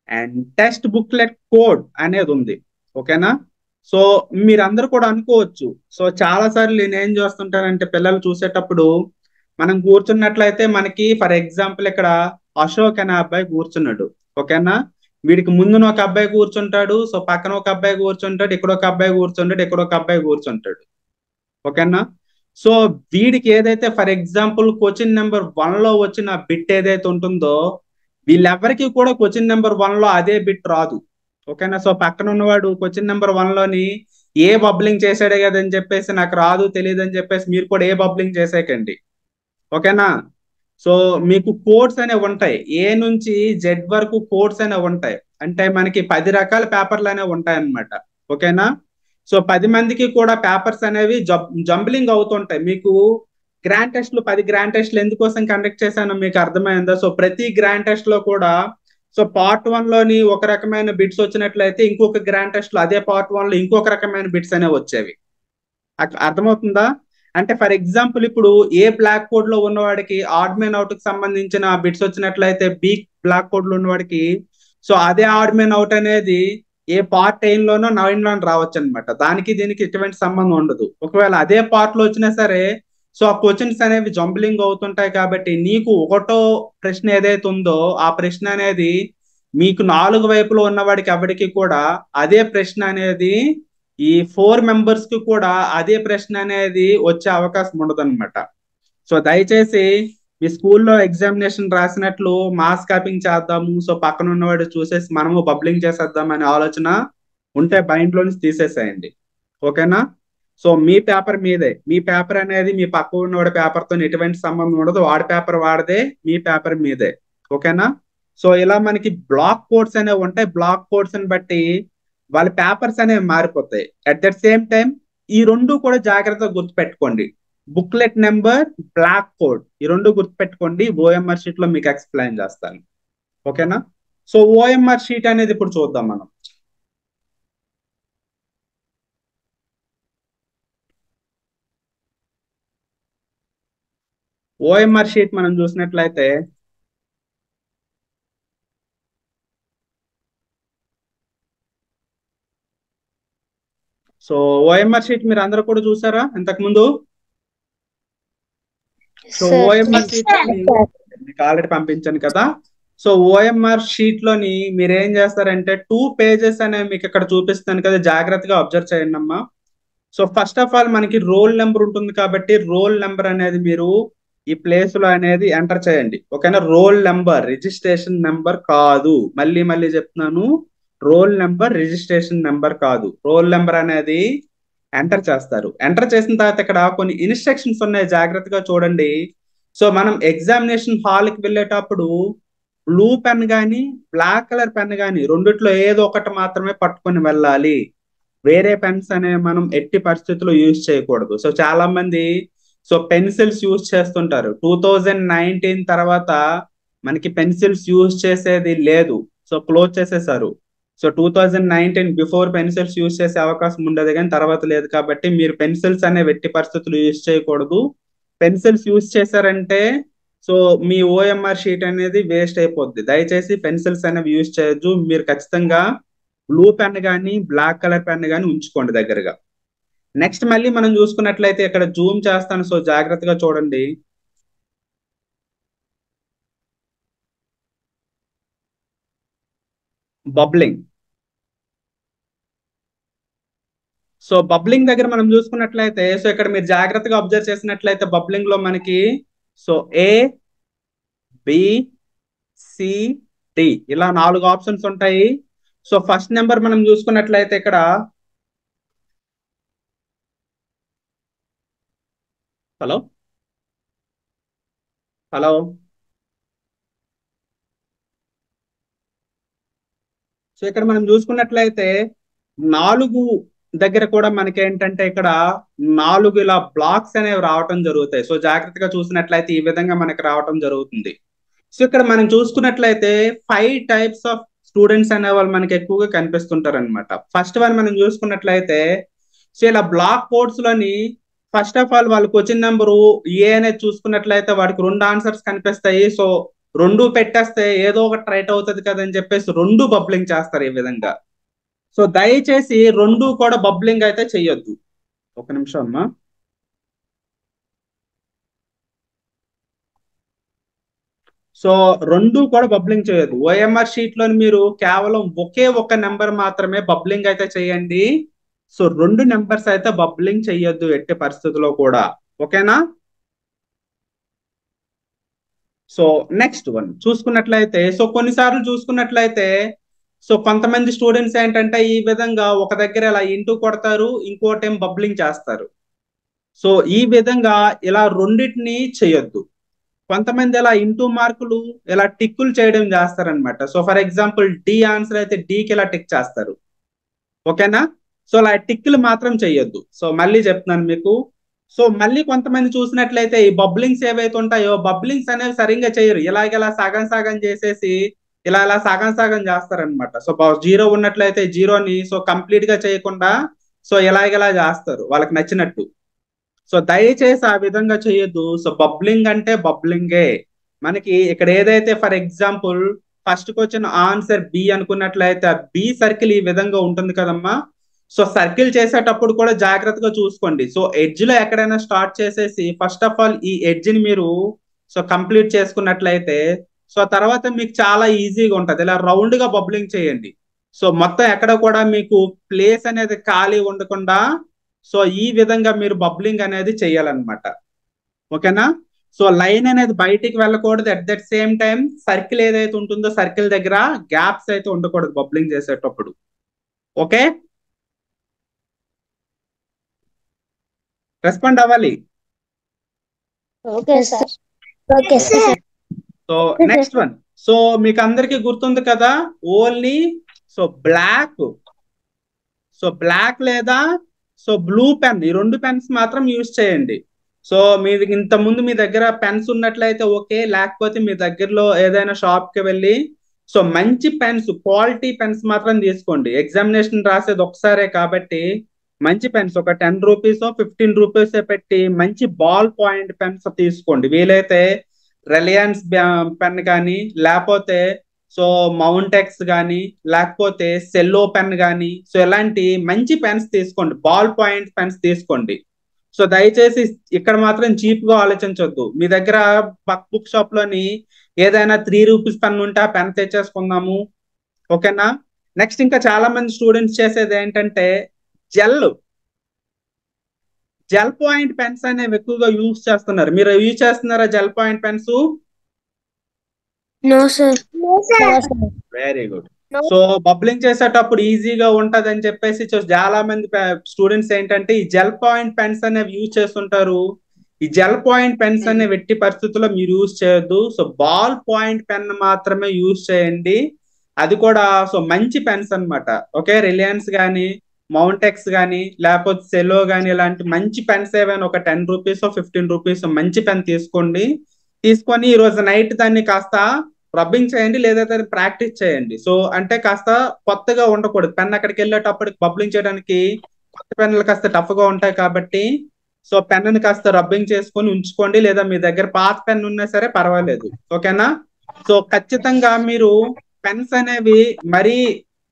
and test booklet code అనేది ఉంది. ఓకేనా? సో మీరందరూ కూడా అనుకోవచ్చు, సో చాలా సార్లు నేను ఏం చేస్తుంటానంటే పిల్లలు చూసేటప్పుడు మనం కూర్చున్నట్లయితే మనకి ఫర్ ఎగ్జాంపుల్ ఇక్కడ అశోక్ అనే అబ్బాయి కూర్చున్నాడు. ఓకేనా? వీడికి ముందున ఒక అబ్బాయి కూర్చుంటాడు, సో పక్కన ఒక అబ్బాయి కూర్చుంటాడు, ఇక్కడ ఒక అబ్బాయి కూర్చుంటాడు, ఇక్కడ ఒక అబ్బాయి కూర్చుంటాడు. ఓకేనా? సో వీడికి ఏదైతే ఫర్ ఎగ్జాంపుల్ క్వశ్చన్ నెంబర్ 1 లో వచ్చిన బిట్ ఏదైతే ఉంటుందో వీళ్ళెవరికి కూడా క్వశ్చన్ నెంబర్ 1 లో అదే బిట్ రాదు. ఓకేనా? సో పక్కన ఉన్నవాడు క్వశ్చన్ నెంబర్ 1 లోని ఏ బబ్లింగ్ చేశాడే కదని చెప్పేసి నాకు రాదు తెలియదు అని చెప్పేసి మీరు కూడా ఏ బబ్లింగ్ చేసేకండి. ఓకేనా? సో మీకు కోడ్స్ అనేవి ఉంటాయి, ఏ నుంచి జెడ్ వరకు కోడ్స్ అనేవి ఉంటాయి. అంటే మనకి 10 రకాల పేపర్లు అనేవి ఉంటాయి అన్నమాట. ఓకేనా? సో 10 మందికి కూడా పేపర్స్ అనేవి జంబ్లింగ్ అవుతుంటాయి. మీకు గ్రాండ్ టెస్ట్లు 10 గ్రాండ్ టెస్ట్లు ఎందుకోసం కండక్ట్ చేశానో మీకు అర్థమైందా? సో ప్రతి గ్రాండ్ టెస్ట్ లో కూడా సో పార్ట్ 1 లోని ఒక రకమైన బిట్స్ వచ్చినట్లయితే ఇంకొక గ్రాండ్ టెస్ట్ లో అదే పార్ట్ 1 లో ఇంకొక రకమైన బిట్స్ అనేవి వచ్చేవి. అర్థమవుతుందా? అంటే ఫర్ ఎగ్జాంపుల్ ఇప్పుడు ఏ బ్లాక్ కోడ్ లో ఉన్నవాడికి ఆడ్ మ్యాన్ అవుట్ కి సంబంధించిన బిట్స్ వచ్చినట్లయితే బి బ్లాక్ కోడ్ లో ఉన్నవాడికి సో అదే ఆడ్ మ్యాన్ అవుట్ అనేది ఏ పార్ట్ 8 లోనో 9 లోనో రావచ్చు అనమాట. దానికి దీనికి ఎటువంటి సంబంధం ఉండదు. ఒకవేళ అదే పార్ట్ లో వచ్చినా సరే సో ఆ క్వశ్చన్స్ అనేవి జంబ్లింగ్ అవుతుంటాయి కాబట్టి నీకు ఒకటో ప్రశ్న ఏదైతే ఉందో ఆ ప్రశ్న అనేది మీకు నాలుగు వైపులో ఉన్నవాడికి ఎవరికి కూడా అదే ప్రశ్న అనేది ఈ 4 మెంబర్స్ కి కూడా అదే ప్రశ్న అనేది వచ్చే అవకాశం ఉండదు అనమాట. సో దయచేసి మీ స్కూల్లో ఎగ్జామినేషన్ రాసినట్లు మాస్ కాపింగ్ చేద్దాము, సో పక్కన ఉన్నవాడు చూసేసి మనము బబ్లింగ్ చేసేద్దాం అనే ఆలోచన ఉంటే మైండ్ లో నుంచి తీసేసేయండి. ఓకేనా? సో మీ పేపర్ మీదే, మీ పేపర్ అనేది మీ పక్క ఉన్నవాడి పేపర్ తో ఎటువంటి సంబంధం ఉండదు, వాడి పేపర్ వాడిదే, మీ పేపర్ మీదే. ఓకేనా? సో ఇలా మనకి బ్లాక్ కోడ్స్ అనేవి ఉంటాయి, బ్లాక్ కోడ్స్ ని బట్టి వాళ్ళ పేపర్స్ అనేవి మారిపోతాయి. అట్ దట్ సేమ్ టైం ఈ రెండు కూడా జాగ్రత్తగా గుర్తుపెట్టుకోండి, బుక్లెట్ నెంబర్, బ్లాక్ కోడ్, ఈ రెండు గుర్తుపెట్టుకోండి. ఓఎంఆర్ షీట్ లో మీకు ఎక్స్ప్లెయిన్ చేస్తాను. ఓకేనా? సో ఓఎంఆర్ షీట్ అనేది ఇప్పుడు చూద్దాం మనం. ఓఎంఆర్ షీట్ మనం చూసినట్లయితే సో ఓఎంఆర్ షీట్ మీరు అందరూ కూడా చూసారా ఇంతకు ముందు? సో సార్ ఓఎంఆర్ షీట్ మీకు ఆల్రెడీ పంపించాను కదా. సో ఓఎంఆర్ షీట్ లోని మీరు ఏం చేస్తారంటే 2 పేజెస్ అనేవి మీకు ఇక్కడ చూపిస్తాను కదా, జాగ్రత్తగా అబ్జర్వ్ చేయండి అమ్మా. సో ఫస్ట్ ఆఫ్ ఆల్ మనకి రోల్ నెంబర్ ఉంటుంది కాబట్టి రోల్ నెంబర్ అనేది మీరు ఈ ప్లేస్ లో అనేది ఎంటర్ చేయండి. ఓకేనా? రోల్ నెంబర్, రిజిస్ట్రేషన్ నెంబర్ కాదు. మళ్ళీ మళ్ళీ చెప్తున్నాను, రోల్ నెంబర్ రిజిస్ట్రేషన్ నెంబర్ కాదు. రోల్ నెంబర్ అనేది ఎంటర్ చేస్తారు. ఎంటర్ చేసిన తర్వాత ఇక్కడ కొన్ని ఇన్స్ట్రక్షన్స్ ఉన్నాయి, జాగ్రత్తగా చూడండి. సో మనం ఎగ్జామినేషన్ హాల్ కి వెళ్ళేటప్పుడు బ్లూ పెన్ కానీ బ్లాక్ కలర్ పెన్ కానీ రెండిట్లో ఏదో ఒకటి మాత్రమే పట్టుకొని వెళ్ళాలి. వేరే పెన్స్ అనేవి మనం ఎట్టి పరిస్థితుల్లో యూజ్ చేయకూడదు. సో చాలా మంది సో పెన్సిల్స్ యూజ్ చేస్తుంటారు. 2019 తర్వాత మనకి పెన్సిల్స్ యూజ్ చేసేది లేదు, సో క్లోజ్ చేసేసారు. సో 2019 బిఫోర్ పెన్సిల్స్ యూజ్ చేసే అవకాశం ఉండదు, కానీ తర్వాత లేదు. కాబట్టి మీరు పెన్సిల్స్ అనేవి ఎట్టి పరిస్థితులు యూజ్ చేయకూడదు. పెన్సిల్స్ యూజ్ చేశారంటే సో మీ ఓఎంఆర్ షీట్ అనేది వేస్ట్ అయిపోద్ది. దయచేసి పెన్సిల్స్ అనేవి యూజ్ చేయొద్దు. మీరు ఖచ్చితంగా బ్లూ పెన్ కానీ బ్లాక్ కలర్ పెన్ కానీ ఉంచుకోండి దగ్గరగా. నెక్స్ట్ మళ్ళీ మనం చూసుకున్నట్లయితే ఇక్కడ జూమ్ చేస్తాను, సో జాగ్రత్తగా చూడండి. బబ్లింగ్. సో బబ్లింగ్ దగ్గర మనం చూసుకున్నట్లయితే సో ఇక్కడ మీరు జాగ్రత్తగా అబ్జర్వ్ చేసినట్లయితే బబ్లింగ్ లో మనకి సో ఏ, బి, సి, డి ఇలా 4 ఆప్షన్స్ ఉంటాయి. సో ఫస్ట్ నెంబర్ మనం చూసుకున్నట్లయితే ఇక్కడ హలో హలో సో ఇక్కడ మనం చూసుకున్నట్లయితే 4 దగ్గర కూడా మనకి ఏంటంటే ఇక్కడ 4 ఇలా బ్లాక్స్ అనేవి రావటం జరుగుతాయి. సో జాగ్రత్తగా చూసినట్లయితే ఈ విధంగా మనకి రావటం జరుగుతుంది. సో ఇక్కడ మనం చూసుకున్నట్లయితే 5 టైప్స్ ఆఫ్ స్టూడెంట్స్ అనే వాళ్ళు మనకి ఎక్కువగా కనిపిస్తుంటారు అనమాట. ఫస్ట్ వన్ మనం చూసుకున్నట్లయితే సో ఇలా బ్లాక్ కోడ్స్ లోని ఫస్ట్ ఆఫ్ ఆల్ వాళ్ళు క్వశ్చన్ నెంబరు ఏ అనేది చూసుకున్నట్లయితే వాడికి 2 ఆన్సర్స్ కనిపిస్తాయి. సో 2 పెట్టేస్తే ఏదో ఒకటి రైట్ అవుతుంది కదా అని చెప్పేసి 2 బబ్లింగ్ చేస్తారు ఈ విధంగా. సో దయచేసి 2 కూడా బబ్లింగ్ అయితే చెయ్యొద్దు. ఒక నిమిషం అమ్మా. సో 2 కూడా బబ్లింగ్ చేయొద్దు. ఓఎంఆర్ షీట్ లోని మీరు కేవలం ఒకే ఒక నెంబర్ మాత్రమే బబ్లింగ్ అయితే చేయండి. సో 2 నెంబర్స్ అయితే బబ్లింగ్ చెయ్యొద్దు ఎట్టి పరిస్థితుల్లో కూడా. ఓకేనా? సో నెక్స్ట్ వన్ చూసుకున్నట్లయితే సో కొన్నిసార్లు చూసుకున్నట్లయితే సో కొంతమంది స్టూడెంట్స్ ఏంటంటే ఈ విధంగా ఒక దగ్గర ఇలా ఇంటూ కొడతారు, ఇంకోటేం బబ్లింగ్ చేస్తారు. సో ఈ విధంగా ఇలా రెండింటిని చేయొద్దు. కొంతమంది ఇలా ఇంటూ మార్కులు ఇలా టిక్కులు చేయడం చేస్తారనమాట. So for example D answer అయితే డికి ఇలా టిక్ చేస్తారు. ఓకేనా? సో అలా టిక్కులు మాత్రం చేయొద్దు. సో మళ్ళీ చెప్తున్నాను మీకు. సో మళ్ళీ కొంతమంది చూసినట్లయితే ఈ బబ్లింగ్స్ ఏవైతే ఉంటాయో బబ్లింగ్స్ అనేవి సరిగ్గా చేయరు. ఇలాగ సగం సగం చేసేసి ఇలా సగం సగం చేస్తారనమాట. సో 0 ఉన్నట్లయితే జీరోని సో కంప్లీట్ గా చేయకుండా సో ఇలాగ చేస్తారు వాళ్ళకి నచ్చినట్టు. సో దయచేసి ఆ విధంగా చేయొద్దు. సో బబ్లింగ్ అంటే బబ్లింగే. మనకి ఇక్కడ ఏదైతే for example first question answer B అనుకున్నట్లయితే బి సర్కిల్ ఈ విధంగా ఉంటుంది కదమ్మా. సో సర్కిల్ చేసేటప్పుడు కూడా జాగ్రత్తగా చూసుకోండి. సో ఎడ్జ్ లో ఎక్కడైనా స్టార్ట్ చేసేసి ఫస్ట్ ఆఫ్ ఆల్ ఈ ఎడ్జ్ ని మీరు సో కంప్లీట్ చేసుకున్నట్లయితే సో తర్వాత మీకు చాలా ఈజీగా ఉంటది. ఇలా రౌండ్ గా బబ్లింగ్ చేయండి. సో మొత్తం ఎక్కడ కూడా మీకు ప్లేస్ అనేది ఖాళీ ఉండకుండా సో ఈ విధంగా మీరు బబ్లింగ్ అనేది చేయాలన్నమాట. ఓకేనా? సో లైన్ అనేది బయటికి వెళ్ళకూడదు. At that same time circle ఏదైతే ఉంటుందో సర్కిల్ దగ్గర గ్యాప్స్ అయితే ఉండకూడదు బబ్లింగ్ చేసేటప్పుడు. ఓకే, రెస్పాండ్ అవ్వాలి. Okay sir. Okay sir. So next one. So మీకు అందరికి గుర్తుంది కదా, only so black, so black లేదా సో బ్లూ పెన్, ఈ రెండు పెన్స్ మాత్రం యూజ్ చేయండి. సో మీది ఇంత ముందు మీ దగ్గర పెన్స్ ఉన్నట్లయితే ఓకే, లేకపోతే మీ దగ్గరలో ఏదైనా షాప్ కి వెళ్ళి సో మంచి పెన్స్, క్వాలిటీ పెన్స్ మాత్రం తీసుకోండి. ఎగ్జామినేషన్ రాసేది ఒకసారే కాబట్టి మంచి పెన్స్ ఒక 10 రూపీస్ 15 రూపీస్ పెట్టి మంచి బాల్ పాయింట్ పెన్స్ తీసుకోండి. వీలైతే రిలయన్స్ పెన్ కానీ లేకపోతే సో మౌంటెక్స్ కానీ లేకపోతే సెల్లో పెన్ కానీ సో ఇలాంటి మంచి పెన్స్ తీసుకోండి, బాల్ పాయింట్ పెన్స్ తీసుకోండి. సో దయచేసి ఇక్కడ మాత్రం చీప్ గా ఆలోచించొద్దు. మీ దగ్గర బుక్ షాప్ లోని ఏదైనా 3 రూపీస్ పెన్ ఉంటే ఆ పెన్ తెచ్చేసుకుందాము. ఓకేనా? నెక్స్ట్ ఇంకా చాలా మంది స్టూడెంట్స్ చేసేది ఏంటంటే జెల్ జెల్ పాయింట్ పెన్స్ అనేవి ఎక్కువగా యూజ్ చేస్తున్నారు. మీరు యూజ్ చేస్తున్నారా gel point pens? No sir. Very good. So bubbling చేసేటప్పుడు ఈజీగా ఉంటది అని చెప్పేసి చాలా మంది స్టూడెంట్స్ ఏంటంటే ఈ జెల్ పాయింట్ పెన్స్ అనేవి యూజ్ చేస్తుంటారు. ఈ జెల్ పాయింట్ పెన్స్ అనేవి ఎట్టి పరిస్థితుల్లో మీరు యూజ్ చేయొద్దు. సో బాల్ పాయింట్ పెన్ మాత్రమే యూజ్ చేయండి. అది కూడా సో మంచి పెన్స్ అన్నమాట. ఓకే, రిలయన్స్ కానీ మౌంటెక్స్ కానీ లేకపోతే సెలో కానీ ఇలాంటి మంచి పెన్స్ ఏవైనా ఒక 10 రూపీస్ 15 రూపీస్ మంచి పెన్ తీసుకోండి. తీసుకొని ఈ రోజు నైట్ దాన్ని కాస్త రబ్బింగ్ చేయండి లేదా ప్రాక్టీస్ చేయండి. సో అంటే కాస్త కొత్తగా ఉండకూడదు పెన్. అక్కడికి వెళ్ళేటప్పటికి బబ్లింగ్ చేయడానికి కొత్త పెన్నులు కాస్త టఫ్ గా ఉంటాయి కాబట్టి సో పెన్నుని కాస్త రబ్బింగ్ చేసుకొని ఉంచుకోండి, లేదా మీ దగ్గర పాత పెన్ ఉన్నా సరే పర్వాలేదు. ఓకేనా? సో ఖచ్చితంగా మీరు పెన్స్ అనేవి మరీ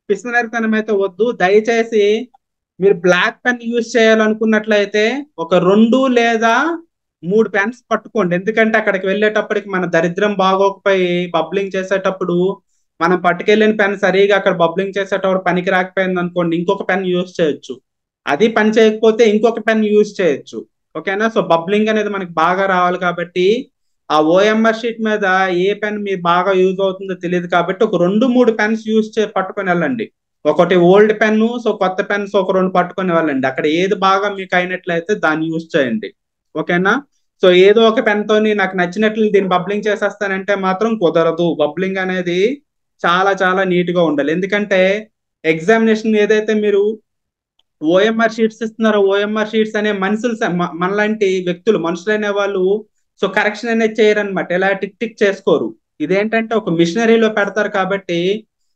పిసినరితనం అయితే వద్దు. దయచేసి మీరు బ్లాక్ పెన్ యూజ్ చేయాలనుకున్నట్లయితే ఒక 2 లేదా 3 పెన్స్ పట్టుకోండి. ఎందుకంటే అక్కడికి వెళ్ళేటప్పటికి మన దరిద్రం బాగోకపోయి బబ్లింగ్ చేసేటప్పుడు మనం పట్టుకెళ్ళిన పెన్ సరిగా అక్కడ బబ్లింగ్ చేసేటప్పుడు పనికి రాకపోయింది అనుకోండి, ఇంకొక పెన్ యూజ్ చేయొచ్చు. అది పని చేయకపోతే ఇంకొక పెన్ యూజ్ చేయొచ్చు. ఓకేనా? సో బబ్లింగ్ అనేది మనకి బాగా రావాలి కాబట్టి ఆ ఓఎంఆర్ షీట్ మీద ఏ పెన్ మీరు బాగా యూజ్ అవుతుందో తెలియదు కాబట్టి ఒక 2-3 పెన్స్ యూజ్ పట్టుకొని వెళ్ళండి. ఒకటి ఓల్డ్ పెన్ను, సో కొత్త పెన్స్ ఒక 2 పట్టుకొని వెళ్ళండి. అక్కడ ఏది బాగా మీకు అయినట్లయితే దాన్ని యూజ్ చేయండి. ఓకేనా? సో ఏదో ఒక పెన్ తోని నాకు నచ్చినట్లు దీన్ని బబ్లింగ్ చేసేస్తానంటే మాత్రం కుదరదు. బబ్లింగ్ అనేది చాలా చాలా నీట్ గా ఉండాలి. ఎందుకంటే ఎగ్జామినేషన్ ఏదైతే మీరు ఓఎంఆర్ షీట్స్ ఇస్తున్నారో ఓఎంఆర్ షీట్స్ అనే మనుషులు మనలాంటి వ్యక్తులు, మనుషులు అనే వాళ్ళు సో కరెక్షన్ అనేది చేయరనమాట. ఇలా టిక్ టిక్ చేసుకోరు. ఇదేంటంటే ఒక మిషనరీలో పెడతారు కాబట్టి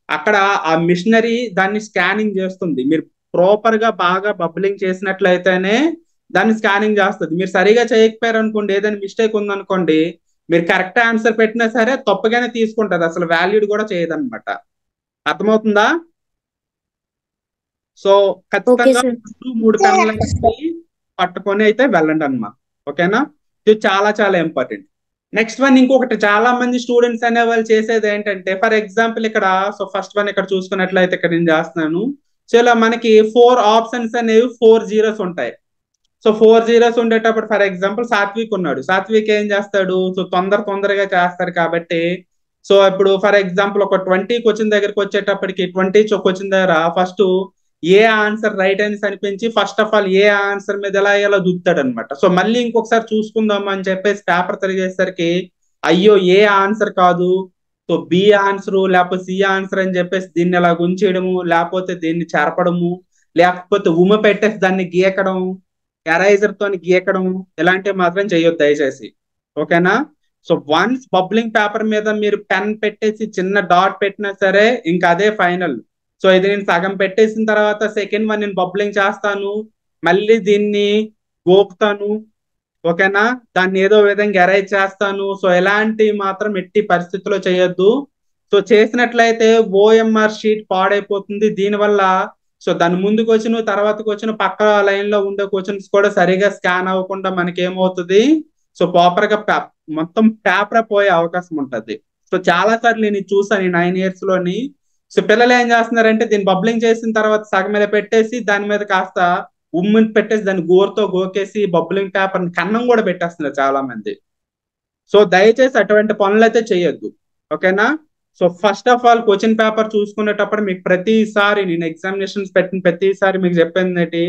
అక్కడ ఆ మిషనరీ దాన్ని స్కానింగ్ చేస్తుంది. మీరు ప్రాపర్ గా బాగా బబ్లింగ్ చేసినట్లయితేనే దాన్ని స్కానింగ్ చేస్తుంది. మీరు సరిగా చేయకపోయారు అనుకోండి, ఏదైనా మిస్టేక్ ఉందనుకోండి, మీరు కరెక్ట్ ఆన్సర్ పెట్టినా సరే తప్పుగానే తీసుకుంటది, అసలు వాల్యూడ్ కూడా చేయదన్నమాట. అర్థమవుతుందా? సో ఖచ్చితంగా 2-3 పెన్నులు పట్టుకొని అయితే వెళ్ళండి అన్నమాట. ఓకేనా? ఇది చాలా చాలా ఇంపార్టెంట్. నెక్స్ట్ వన్ ఇంకొకటి చాలా మంది స్టూడెంట్స్ అనే వాళ్ళు చేసేది ఏంటంటే, ఫర్ ఎగ్జాంపుల్ ఇక్కడ సో ఫస్ట్ వన్ ఇక్కడ చూసుకున్నట్లయితే ఇక్కడ నేను చేస్తున్నాను. సో ఇలా మనకి 4 ఆప్షన్స్ అనేవి 4 జీరోస్ ఉంటాయి. సో 4 జీరోస్ ఉండేటప్పుడు ఫర్ ఎగ్జాంపుల్ సాత్విక్ ఉన్నాడు. సాత్విక్ ఏం చేస్తాడు? సో తొందరగా చేస్తాడు కాబట్టి సో ఇప్పుడు ఫర్ ఎగ్జాంపుల్ ఒక 20 క్వశ్చన్ దగ్గరికి వచ్చేటప్పటికి 20 క్వశ్చన్ దగ్గర ఫస్ట్ ఏ ఆన్సర్ రైట్ అని అనిపించి first of all A answer మీద ఎలా దుద్దుతాడు అనమాట. సో మళ్ళీ ఇంకొకసారి చూసుకుందాం అని చెప్పేసి పేపర్ తిరిగేసరికి అయ్యో ఏ ఆన్సర్ కాదు, సో బి ఆన్సర్ లేకపోతే సి ఆన్సర్ అని చెప్పేసి దీన్ని ఇలా గుంచేయడము, లేకపోతే దీన్ని చెరపడము, లేకపోతే ఉమ పెట్టేసి దాన్ని గీకడం, ఎరైజర్ తోని గీకడం, ఇలాంటివి మాత్రం చేయొద్దు దయచేసి. ఓకేనా? సో వన్స్ బబ్లింగ్ పేపర్ మీద మీరు పెన్ పెట్టేసి చిన్న డాట్ పెట్టినా సరే ఇంకా అదే ఫైనల్. సో ఇది నేను సగం పెట్టేసిన తర్వాత సెకండ్ వన్ నేను బబ్లింగ్ చేస్తాను, మళ్ళీ దీన్ని గోపుతాను. ఓకేనా? దాన్ని ఏదో విధంగా ఎరైజ్ చేస్తాను. సో ఎలాంటి మాత్రం ఎట్టి పరిస్థితుల్లో చేయొద్దు. సో చేసినట్లయితే ఓఎంఆర్ షీట్ పాడైపోతుంది. దీనివల్ల సో దాని ముందు క్వశ్చన్ తర్వాత క్వశ్చన్ పక్క లైన్ లో ఉండే క్వశ్చన్స్ కూడా సరిగా స్కాన్ అవ్వకుండా మనకి ఏమవుతుంది, సో ప్రాపర్ గా మొత్తం పేపర్ పోయే అవకాశం ఉంటది. సో చాలా సార్లు నేను ఇది చూసాను ఈ 9 years లోని. సో పిల్లలు ఏం చేస్తున్నారంటే దీన్ని బబ్లింగ్ చేసిన తర్వాత సగం మీద పెట్టేసి దాని మీద కాస్త ఉమ్మిని పెట్టేసి దాన్ని గోరుతో గోకేసి బబ్లింగ్ పేపర్ కన్నం కూడా పెట్టేస్తున్నారు చాలా మంది. సో దయచేసి అటువంటి పనులు అయితే చేయొద్దు, ఓకేనా. So first of all question paper చూసుకునేటప్పుడు మీకు ప్రతిసారి నేను ఎగ్జామినేషన్స్ పెట్టిన ప్రతిసారి మీకు చెప్పింది ఏంటి,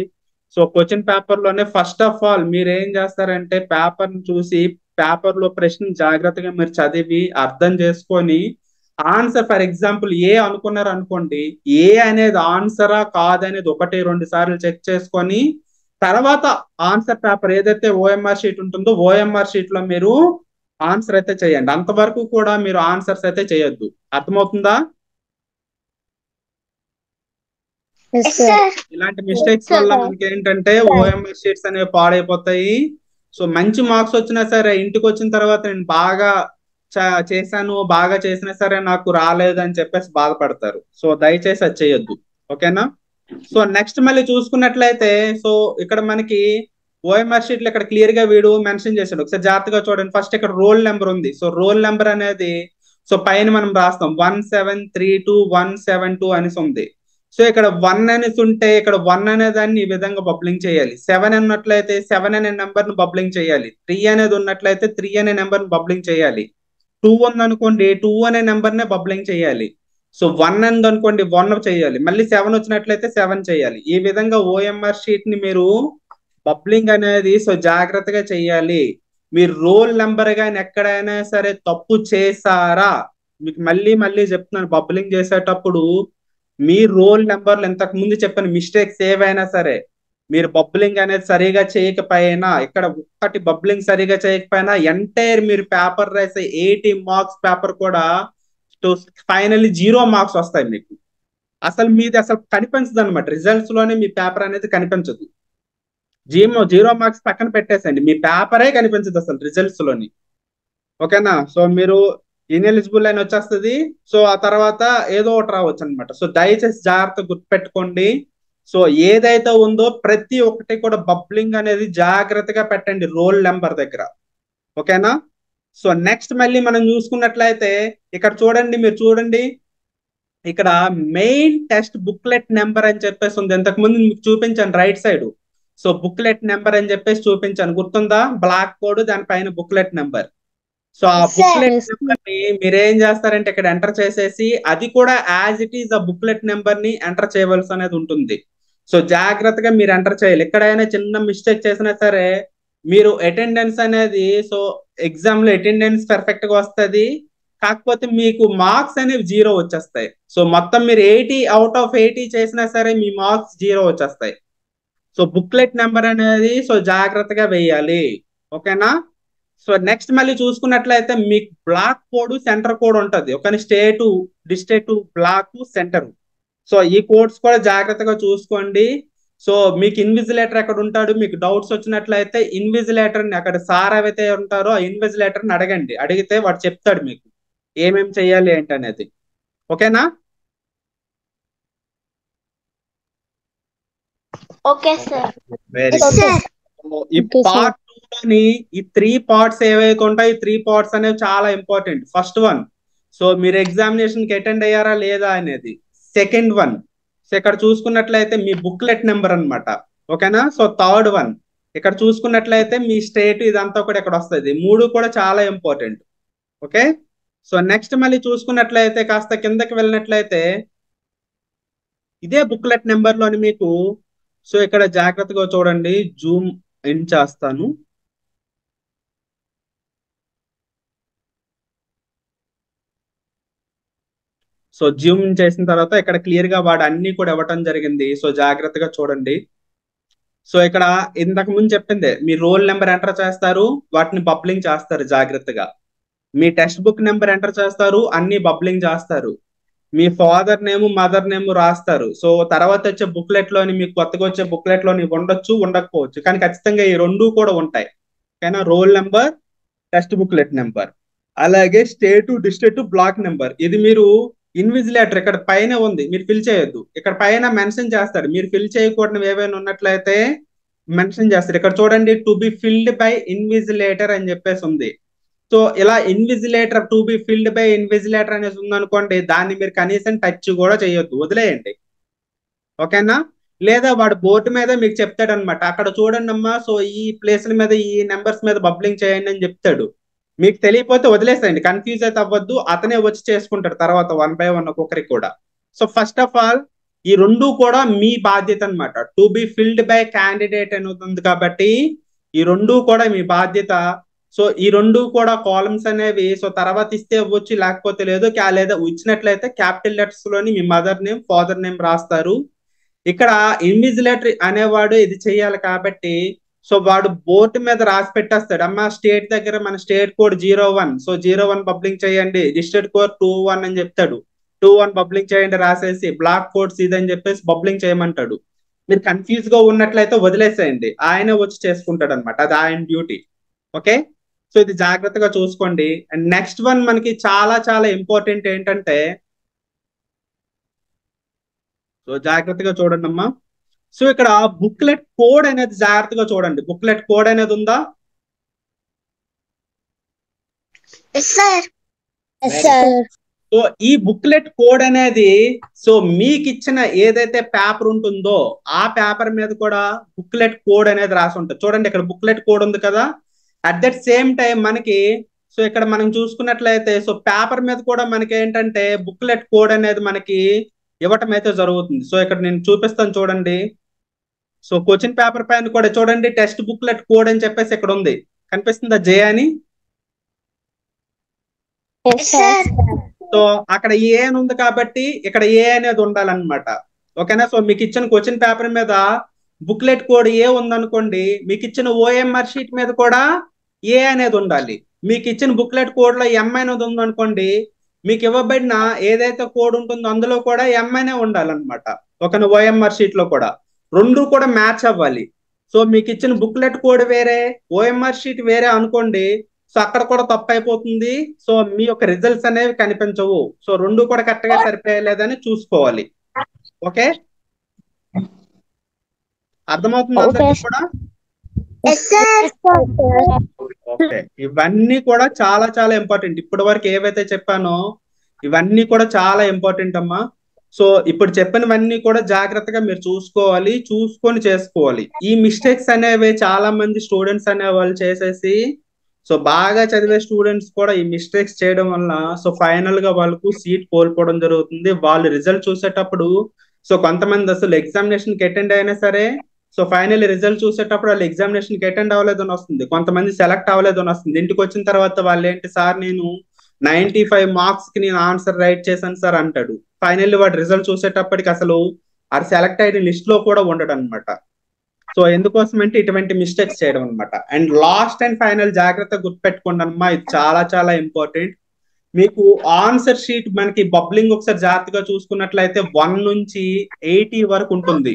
సో క్వశ్చన్ పేపర్ లోనే ఫస్ట్ ఆఫ్ ఆల్ మీరు ఏం చేస్తారంటే పేపర్ చూసి పేపర్ లో ప్రశ్న జాగ్రత్తగా మీరు చదివి అర్థం చేసుకొని ఆన్సర్, ఫర్ ఎగ్జాంపుల్ ఏ అనుకున్నారు అనుకోండి, ఏ అనేది ఆన్సరా కాదనేది 1-2 సార్లు చెక్ చేసుకొని తర్వాత ఆన్సర్ పేపర్ ఏదైతే ఓఎంఆర్ షీట్ ఉంటుందో ఓఎంఆర్ షీట్ లో మీరు ఆన్సర్ అయితే చేయండి. అంతవరకు కూడా మీరు ఆన్సర్స్ అయితే చేయొద్దు. అర్థమవుతుందా? ఇలాంటి మిస్టేక్స్ వల్ల మనకి ఏంటంటే ఓఎంఆర్ షీట్స్ అనేవి పాడైపోతాయి. సో మంచి మార్క్స్ వచ్చినా సరే ఇంటికి వచ్చిన తర్వాత నేను బాగా చేశాను, బాగా చేసినా సరే నాకు రాలేదు అని చెప్పేసి బాధపడతారు. సో దయచేసి అది చేయొద్దు, ఓకేనా. సో నెక్స్ట్ మళ్ళీ చూసుకున్నట్లయితే సో ఇక్కడ మనకి ఓఎంఆర్ షీట్ లో ఇక్కడ క్లియర్ గా వీడు మెన్షన్ చేశాడు, ఒకసారి జాగ్రత్తగా చూడండి. ఫస్ట్ ఇక్కడ రోల్ నెంబర్ ఉంది. సో రోల్ నెంబర్ అనేది సో పైన మనం రాస్తాం 1732172 అనేసి ఉంది. సో ఇక్కడ 1 అనేసి ఉంటే ఇక్కడ 1 అనే దాన్ని ఈ విధంగా బబ్లింగ్ చేయాలి. 7 ఉన్నట్లయితే 7 అనే నెంబర్ ను బబ్లింగ్ చేయాలి. 3 అనేది ఉన్నట్లయితే 3 అనే నెంబర్ ను బబ్లింగ్ చేయాలి. 2 ఉందనుకోండి 2 అనే నెంబర్ నే బబ్లింగ్ చేయాలి. సో 1 అంది అనుకోండి 1 చేయాలి. మళ్ళీ 7 వచ్చినట్లయితే 7 చేయాలి. ఈ విధంగా ఓఎంఆర్ షీట్ ని మీరు బబ్లింగ్ అనేది సో జాగ్రత్తగా చేయాలి. మీరు రోల్ నెంబర్ గాని ఎక్కడైనా సరే తప్పు చేశారా, మీకు మళ్ళీ మళ్ళీ చెప్తున్నాను, బబ్లింగ్ చేసేటప్పుడు మీ రోల్ నెంబర్లు ఇంతకు ముందు చెప్పిన మిస్టేక్స్ ఏవైనా సరే మీరు బబ్లింగ్ అనేది సరిగా చేయకపోయినా, ఇక్కడ ఒక్కటి బబ్లింగ్ సరిగా చేయకపోయినా ఎంటైర్ మీరు పేపర్ రాసే 80 మార్క్స్ పేపర్ కూడా ఫైనల్లీ 0 మార్క్స్ వస్తాయి మీకు. అసలు మీది అసలు కనిపించదు అనమాట, రిజల్ట్స్ లోనే మీ పేపర్ అనేది కనిపించదు. 0 మార్క్స్ పక్కన పెట్టేసండి, మీ పేపరే కనిపించదు అసలు రిజల్ట్స్ లోని, ఓకేనా. సో మీరు ఇన్ఎలిజిబుల్ అని వచ్చేస్తుంది. సో ఆ తర్వాత ఏదో ఒకటి రావచ్చు అనమాట. సో దయచేసి జాగ్రత్త గుర్తుపెట్టుకోండి. సో ఏదైతే ఉందో ప్రతి ఒక్కటి కూడా బబ్లింగ్ అనేది జాగ్రత్తగా పెట్టండి రోల్ నెంబర్ దగ్గర, ఓకేనా. సో నెక్స్ట్ మళ్ళీ మనం చూసుకున్నట్లయితే ఇక్కడ చూడండి, మీరు చూడండి ఇక్కడ మెయిన్ టెస్ట్ బుక్లెట్ నెంబర్ అని చెప్పేసి ఉంది. ఇంతకు ముందు మీకు చూపించాను right side. So booklet number అని చెప్పేసి చూపించాను, గుర్తుందా? బ్లాక్ కోడ్ దానిపైన బుక్లెట్ నెంబర్. సో ఆ బుక్లెట్ నెంబర్ ని మీరేం చేస్తారంటే ఇక్కడ ఎంటర్ చేసేసి అది కూడా యాజ్ ఇట్ ఈస్ ఆ బుక్లెట్ నెంబర్ ని ఎంటర్ చేయవలసి అనేది ఉంటుంది. సో జాగ్రత్తగా మీరు ఎంటర్ చేయాలి. ఎక్కడైనా చిన్న మిస్టేక్ చేసినా సరే మీరు అటెండెన్స్ అనేది సో ఎగ్జామ్ లో అటెండెన్స్ పర్ఫెక్ట్ గా వస్తుంది, కాకపోతే మీకు మార్క్స్ అనేవి 0 వచ్చేస్తాయి. సో మొత్తం మీరు 80 out of 80 చేసినా సరే మీ మార్క్స్ 0 వచ్చేస్తాయి. సో బుక్లెట్ నెంబర్ అనేది సో జాగ్రత్తగా వేయాలి, ఓకేనా. సో నెక్స్ట్ మళ్ళీ చూసుకున్నట్లయితే మీకు బ్లాక్ కోడ్ సెంటర్ కోడ్ ఉంటుంది, ఒక state district block center. So ఈ కోడ్స్ కూడా జాగ్రత్తగా చూసుకోండి. సో మీకు ఇన్విజిలేటర్ ఎక్కడ ఉంటాడు, మీకు డౌట్స్ వచ్చినట్లయితే ఇన్విజిలేటర్ ని అక్కడ సార్ ఏవైతే ఉంటారో ఆ ఇన్విజిలేటర్ ని అడగండి, అడిగితే వాడు చెప్తాడు మీకు ఏమేమి చెయ్యాలి ఏంటనేది, ఓకేనా. Okay sir. Very good. ఈ పార్ట్ 2 లోని ఈ 3 పార్ట్స్ ఏవైతే ఉంటాయో ఈ 3 పార్ట్స్ అనేవి చాలా ఇంపార్టెంట్. ఫస్ట్ వన్ సో మీరు ఎగ్జామినేషన్ కి అటెండ్ అయ్యారా లేదా అనేది. సెకండ్ వన్ సో ఇక్కడ చూసుకున్నట్లయితే మీ బుక్లెట్ నెంబర్ అన్నమాట, ఓకేనా. సో థర్డ్ వన్ ఇక్కడ చూసుకున్నట్లయితే మీ స్టేట్ ఇదంతా కూడా ఇక్కడ వస్తుంది. 3 కూడా చాలా ఇంపార్టెంట్, ఓకే. సో నెక్స్ట్ మళ్ళీ చూసుకున్నట్లయితే కాస్త కిందకి వెళ్ళినట్లయితే ఇదే బుక్లెట్ నెంబర్ లోని మీకు సో ఇక్కడ జాగ్రత్తగా చూడండి, జూమ్ ఇన్ చేస్తాను. సో జూమ్ ఇన్ చేసిన తర్వాత ఇక్కడ క్లియర్ గా వాడు అన్ని కూడా ఇవ్వటం జరిగింది. సో జాగ్రత్తగా చూడండి. సో ఇక్కడ ఇంతకు ముందు చెప్పిందే మీ రోల్ నెంబర్ ఎంటర్ చేస్తారు, వాటిని బబ్లింగ్ చేస్తారు జాగ్రత్తగా. మీ టెక్స్ట్ బుక్ నెంబర్ ఎంటర్ చేస్తారు, అన్ని బబ్లింగ్ చేస్తారు. మీ ఫాదర్ నేమ్ మదర్ నేమ్ రాస్తారు. సో తర్వాత వచ్చే బుక్లెట్ లోని మీకు కొత్తగా వచ్చే బుక్లెట్ లోని ఉండొచ్చు ఉండకపోవచ్చు, కానీ ఖచ్చితంగా ఈ 2 కూడా ఉంటాయి, ఓకేనా. Roll number text booklet number అలాగే స్టేట్ డిస్ట్రిక్ట్ బ్లాక్ నెంబర్. ఇది మీరు ఇన్విజిలేటర్ ఇక్కడ పైన ఉంది, మీరు ఫిల్ చేయొద్దు. ఇక్కడ పైన మెన్షన్ చేస్తాడు, మీరు ఫిల్ చేయకూడదు ఏవైనా ఉన్నట్లయితే మెన్షన్ చేస్తారు. ఇక్కడ చూడండి, to be filled by invigilator అని చెప్పేసి ఉంది. సో ఇలా invigilator, to be filled by invigilator అనేసి ఉందనుకోండి, దాన్ని మీరు కనీసం టచ్ కూడా చేయొద్దు, వదిలేయండి. ఓకేనా? లేదా వాడు బోర్డు మీద మీకు చెప్తాడు అనమాట, అక్కడ చూడండి అమ్మా, సో ఈ ప్లేస్ల మీద ఈ నెంబర్స్ మీద బబ్లింగ్ చేయండి అని చెప్తాడు. మీకు తెలియకపోతే వదిలేసేయండి, కన్ఫ్యూజ్ అయితే అవ్వద్దు, అతనే వచ్చి చేసుకుంటాడు తర్వాత 1 by 1 ఒక్కొక్కరికి కూడా. సో ఫస్ట్ ఆఫ్ ఆల్ ఈ రెండు కూడా మీ బాధ్యత అనమాట. To be filled by candidate అని ఉంది కాబట్టి ఈ రెండు కూడా మీ బాధ్యత. సో ఈ రెండు కూడా కాలమ్స్ అనేవి సో తర్వాత ఇస్తే ఇవ్వచ్చు, లేకపోతే లేదు. లేదా ఇచ్చినట్లయితే క్యాపిటల్ లెటర్స్ లోని మీ మదర్ నేమ్, ఫాదర్ నేమ్ రాస్తారు. ఇక్కడ ఇన్విజిలేటర్ అనేవాడు ఇది చెయ్యాలి కాబట్టి సో వాడు బోర్డు మీద రాసి పెట్టేస్తాడు, అమ్మ స్టేట్ దగ్గర మన స్టేట్ కోడ్ 01, సో 01 పబ్లింగ్ చేయండి, డిస్ట్రిక్ట్ కోడ్ 21 అని చెప్తాడు, 21 పబ్లింగ్ చేయండి రాసేసి, బ్లాక్ కోడ్స్ ఇదని చెప్పేసి పబ్లింగ్ చేయమంటాడు. మీరు కన్ఫ్యూజ్ గా ఉన్నట్లయితే వదిలేసేయండి, ఆయన వచ్చి చేసుకుంటాడు అనమాట, అది ఆయన డ్యూటీ. ఓకే, సో ఇది జాగ్రత్తగా చూసుకోండి. అండ్ నెక్స్ట్ వన్ మనకి చాలా చాలా ఇంపార్టెంట్ ఏంటంటే, సో జాగ్రత్తగా చూడండి అమ్మా. సో ఇక్కడ బుక్లెట్ కోడ్ అనేది జాగ్రత్తగా చూడండి. బుక్లెట్ కోడ్ అనేది ఉందా? సో ఈ బుక్లెట్ కోడ్ అనేది సో మీకు ఇచ్చిన ఏదైతే పేపర్ ఉంటుందో ఆ పేపర్ మీద కూడా బుక్లెట్ కోడ్ అనేది రాసి ఉంటుంది. చూడండి ఇక్కడ బుక్లెట్ కోడ్ ఉంది కదా, అట్ దట్ సేమ్ టైం మనకి సో ఇక్కడ మనం చూసుకున్నట్లయితే సో పేపర్ మీద కూడా మనకి ఏంటంటే బుక్లెట్ కోడ్ అనేది మనకి ఇవ్వటం అయితే జరుగుతుంది. సో ఇక్కడ నేను చూపిస్తాను చూడండి. సో క్వశ్చన్ పేపర్ పైన కూడా చూడండి, టెక్స్ట్ బుక్లెట్ కోడ్ అని చెప్పేసి ఇక్కడ ఉంది, కనిపిస్తుందా జే అని? సో అక్కడ ఏ అని ఉంది కాబట్టి ఇక్కడ ఏ అనేది ఉండాలన్నమాట. ఓకేనా? సో మీకు ఇచ్చిన క్వశ్చన్ పేపర్ మీద బుక్లెట్ కోడ్ ఏ ఉందనుకోండి, మీకు ఇచ్చిన ఓఎంఆర్ షీట్ మీద కూడా ఏ అనేది ఉండాలి. మీకు ఇచ్చిన బుక్లెట్ కోడ్ లో ఎం అనేది ఉందనుకోండి, మీకు ఇవ్వబడిన ఏదైతే కోడ్ ఉంటుందో అందులో కూడా ఎం అనే ఉండాలన్నమాట. ఓకేనా? ఓఎంఆర్ షీట్ లో కూడా రెండు కూడా మ్యాచ్ అవ్వాలి. సో మీకు ఇచ్చిన బుక్లెట్ కోడ్ వేరే, ఓఎంఆర్ షీట్ వేరే అనుకోండి, సో అక్కడ కూడా తప్పు అయిపోతుంది. సో మీ యొక్క రిజల్ట్స్ అనేవి కనిపించవు. సో రెండు కూడా కరెక్ట్ గా సరిపోయలేదని చూసుకోవాలి. ఓకే, అర్థమవుతుంది అందరికీ కూడా? ఓకే, ఇవన్నీ కూడా చాలా చాలా ఇంపార్టెంట్. ఇప్పటి వరకు ఏవైతే చెప్పానో ఇవన్నీ కూడా చాలా ఇంపార్టెంట్ అమ్మా. సో ఇప్పుడు చెప్పినవన్నీ కూడా జాగ్రత్తగా మీరు చూసుకోవాలి, చూసుకొని చేసుకోవాలి. ఈ మిస్టేక్స్ అనేవి చాలా మంది స్టూడెంట్స్ అనే వాళ్ళు చేసేసి సో బాగా చదివే స్టూడెంట్స్ కూడా ఈ మిస్టేక్స్ చేయడం వల్ల సో ఫైనల్ గా వాళ్ళకు సీట్ కోల్పోవడం జరుగుతుంది. వాళ్ళు రిజల్ట్ చూసేటప్పుడు సో కొంతమంది అసలు ఎగ్జామినేషన్ కి అటెండ్ అయినా సరే సో ఫైనల్ రిజల్ట్ చూసేటప్పుడు వాళ్ళు ఎగ్జామినేషన్ కి అటెండ్ అవ్వలేదని వస్తుంది, కొంతమంది సెలెక్ట్ అవ్వలేదని వస్తుంది. ఇంటికి వచ్చిన తర్వాత వాళ్ళు ఏంటి సార్ నేను 95 మార్క్స్ కి నేను ఆన్సర్ రైట్ చేశాను సార్ అంటాడు. ఫైనల్లీ వాడు రిజల్ట్ చూసేటప్పటికి అసలు అది సెలెక్ట్ అయిన లిస్ట్ లో కూడా ఉండడు అనమాట. సో ఎందుకోసం అంటే ఇటువంటి మిస్టేక్స్ చేయడం అనమాట. అండ్ లాస్ట్ అండ్ ఫైనల్ జాగ్రత్త గుర్తుపెట్టుకోండి అమ్మా, ఇది చాలా చాలా ఇంపార్టెంట్. మీకు ఆన్సర్ షీట్ మనకి బబ్లింగ్ ఒకసారి జాగ్రత్తగా చూసుకున్నట్లయితే 1 నుంచి 80 వరకు ఉంటుంది.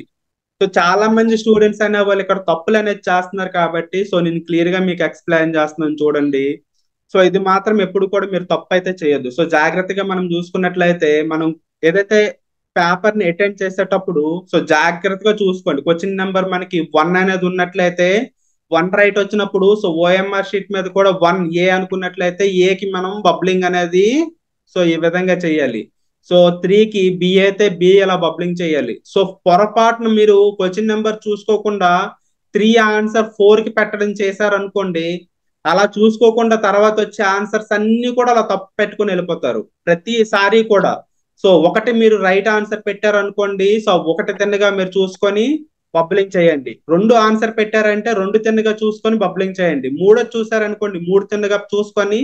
సో చాలా మంది స్టూడెంట్స్ అనే వాళ్ళు ఇక్కడ తప్పులు అనేది చేస్తున్నారు కాబట్టి సో నేను క్లియర్ గా మీకు ఎక్స్ప్లెయిన్ చేస్తున్నాను చూడండి. సో ఇది మాత్రం ఎప్పుడు కూడా మీరు తప్పు అయితే చేయొద్దు. సో జాగ్రత్తగా మనం చూసుకున్నట్లయితే మనం ఏదైతే పేపర్ ని అటెండ్ చేసేటప్పుడు సో జాగ్రత్తగా చూసుకోండి. క్వశ్చన్ నెంబర్ మనకి 1 అనేది ఉన్నట్లయితే 1 రైట్ వచ్చినప్పుడు సో ఓఎంఆర్ షీట్ మీద కూడా 1 ఏ అనుకున్నట్లయితే ఏకి మనం బబ్లింగ్ అనేది సో ఈ విధంగా చేయాలి. సో 3కి బి అయితే బి అలా బబ్లింగ్ చేయాలి. సో పొరపాటును మీరు క్వశ్చన్ నెంబర్ చూసుకోకుండా 3 ఆన్సర్ 4కి పెట్టడం చేశారనుకోండి, అలా చూసుకోకుండా తర్వాత వచ్చే ఆన్సర్స్ అన్ని కూడా అలా తప్పు పెట్టుకుని వెళ్ళిపోతారు ప్రతిసారి కూడా. సో ఒకటి మీరు రైట్ ఆన్సర్ పెట్టారు అనుకోండి, సో ఒకటి తిన్నగా మీరు చూసుకొని బబ్లింగ్ చేయండి. 2 ఆన్సర్ పెట్టారంటే 2 తిన్నగా చూసుకొని బబ్లింగ్ చేయండి. 3 చూసారనుకోండి 3 తిన్నగా చూసుకొని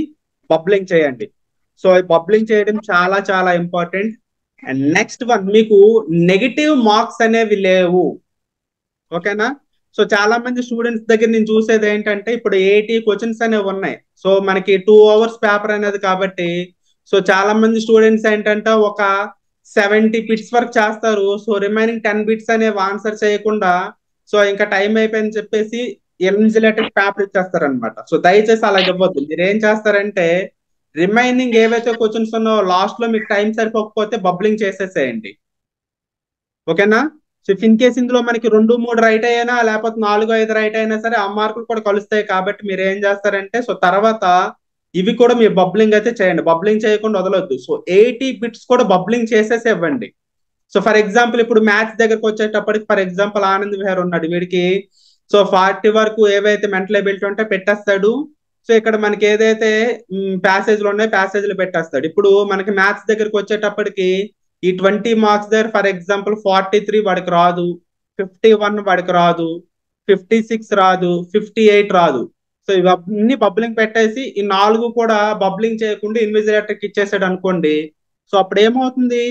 బబ్లింగ్ చేయండి. సో బబ్లింగ్ చేయడం చాలా చాలా ఇంపార్టెంట్. అండ్ నెక్స్ట్ వన్, మీకు నెగిటివ్ మార్క్స్ అనేవి లేవు. ఓకేనా? సో చాలా మంది స్టూడెంట్స్ దగ్గర నేను చూసేది ఏంటంటే ఇప్పుడు 80 క్వశ్చన్స్ అనేవి ఉన్నాయి. సో మనకి 2 hours పేపర్ అనేది కాబట్టి సో చాలా మంది స్టూడెంట్స్ ఏంటంటే ఒక 70 బిట్స్ వరకు చేస్తారు. సో రిమైనింగ్ 10 బిట్స్ అనేవి ఆన్సర్ చేయకుండా సో ఇంకా టైం అయిపోయిందని చెప్పేసి ఇన్విజిలేటర్ పేపర్ ఇచ్చేస్తారు అనమాట. సో దయచేసి అలా ఇవ్వద్దు. మీరు ఏం చేస్తారంటే రిమైనింగ్ ఏవైతే క్వశ్చన్స్ ఉన్నాయో లాస్ట్ లో మీకు టైం సరిపోకపోతే బబ్లింగ్ చేసేసేయండి. ఓకేనా? సో ఇన్ కేస్ ఇందులో మనకి 2-3 రైట్ అయినా లేకపోతే 4-5 రైట్ అయినా సరే ఆ మార్కులు కూడా కలుస్తాయి. కాబట్టి మీరు ఏం చేస్తారంటే సో తర్వాత ఇవి కూడా మీరు బబ్లింగ్ అయితే చేయండి. బబ్లింగ్ చేయకుండా వదలొద్దు. సో 80 బిట్స్ కూడా బబ్లింగ్ చేసేసి ఇవ్వండి. సో ఫర్ ఎగ్జాంపుల్ ఇప్పుడు మ్యాథ్స్ దగ్గరకు వచ్చేటప్పటికి ఫర్ ఎగ్జాంపుల్ ఆనంద్ విహార్ ఉన్నాడు, వీడికి సో 40 వరకు ఏవైతే మెంటల్ ఎబిలిటీ ఉంటే పెట్టేస్తాడు. సో ఇక్కడ మనకి ఏదైతే ప్యాసేజ్లు ఉన్నాయో ప్యాసేజ్లు పెట్టేస్తాడు. ఇప్పుడు మనకి మ్యాథ్స్ దగ్గరకు వచ్చేటప్పటికి ఈ 20 మార్క్స్ దగ్గర ఫర్ ఎగ్జాంపుల్ 43 వాడికి రాదు, 51 వాడికి రాదు, 56 రాదు, 58 రాదు. సో ఇవన్నీ బబ్లింగ్ పెట్టేసి ఈ 4 కూడా బబ్లింగ్ చేయకుండా ఇన్విజిలేటర్కి ఇచ్చేసాడు అనుకోండి. సో అప్పుడు ఏమవుతుంది,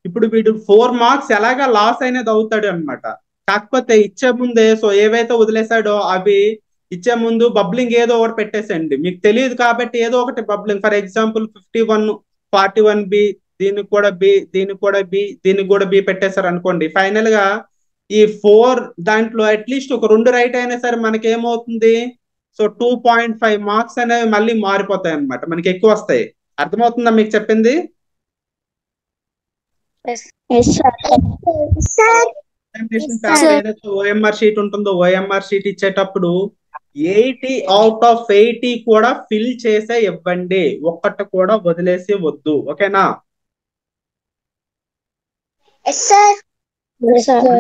ఇప్పుడు వీడు 4 మార్క్స్ ఎలాగా లాస్ అనేది అవుతాడు అనమాట. కాకపోతే ఇచ్చే ముందే సో ఏవైతే వదిలేసాడో అవి ఇచ్చే ముందు బబ్లింగ్ ఏదో ఒకటి పెట్టేసండి. మీకు తెలియదు కాబట్టి ఏదో ఒకటి బబ్లింగ్ ఫర్ ఎగ్జాంపుల్ 51 41B, దీనికి కూడా బి, దీనికి కూడా బి, దీనికి కూడా బి పెట్టేశారు అనుకోండి. ఫైనల్ గా ఈ 4 దాంట్లో అట్లీస్ట్ ఒక 2 రైట్ అయినా సరే మనకి ఏమవుతుంది, సో 2.5 మార్క్స్ అనేవి మళ్ళీ మారిపోతాయి అనమాట, మనకి ఎక్కువ వస్తాయి. అర్థమవుతుందా మీకు చెప్పింది? ఏదైతే ఓఎంఆర్ షీట్ ఉంటుందో ఓఎంఆర్ షీట్ ఇచ్చేటప్పుడు 80 అవుట్ ఆఫ్ 80 కూడా ఫిల్ చేసే ఇవ్వండి, ఒక్కటి కూడా వదిలేసి వద్దు. ఓకేనా?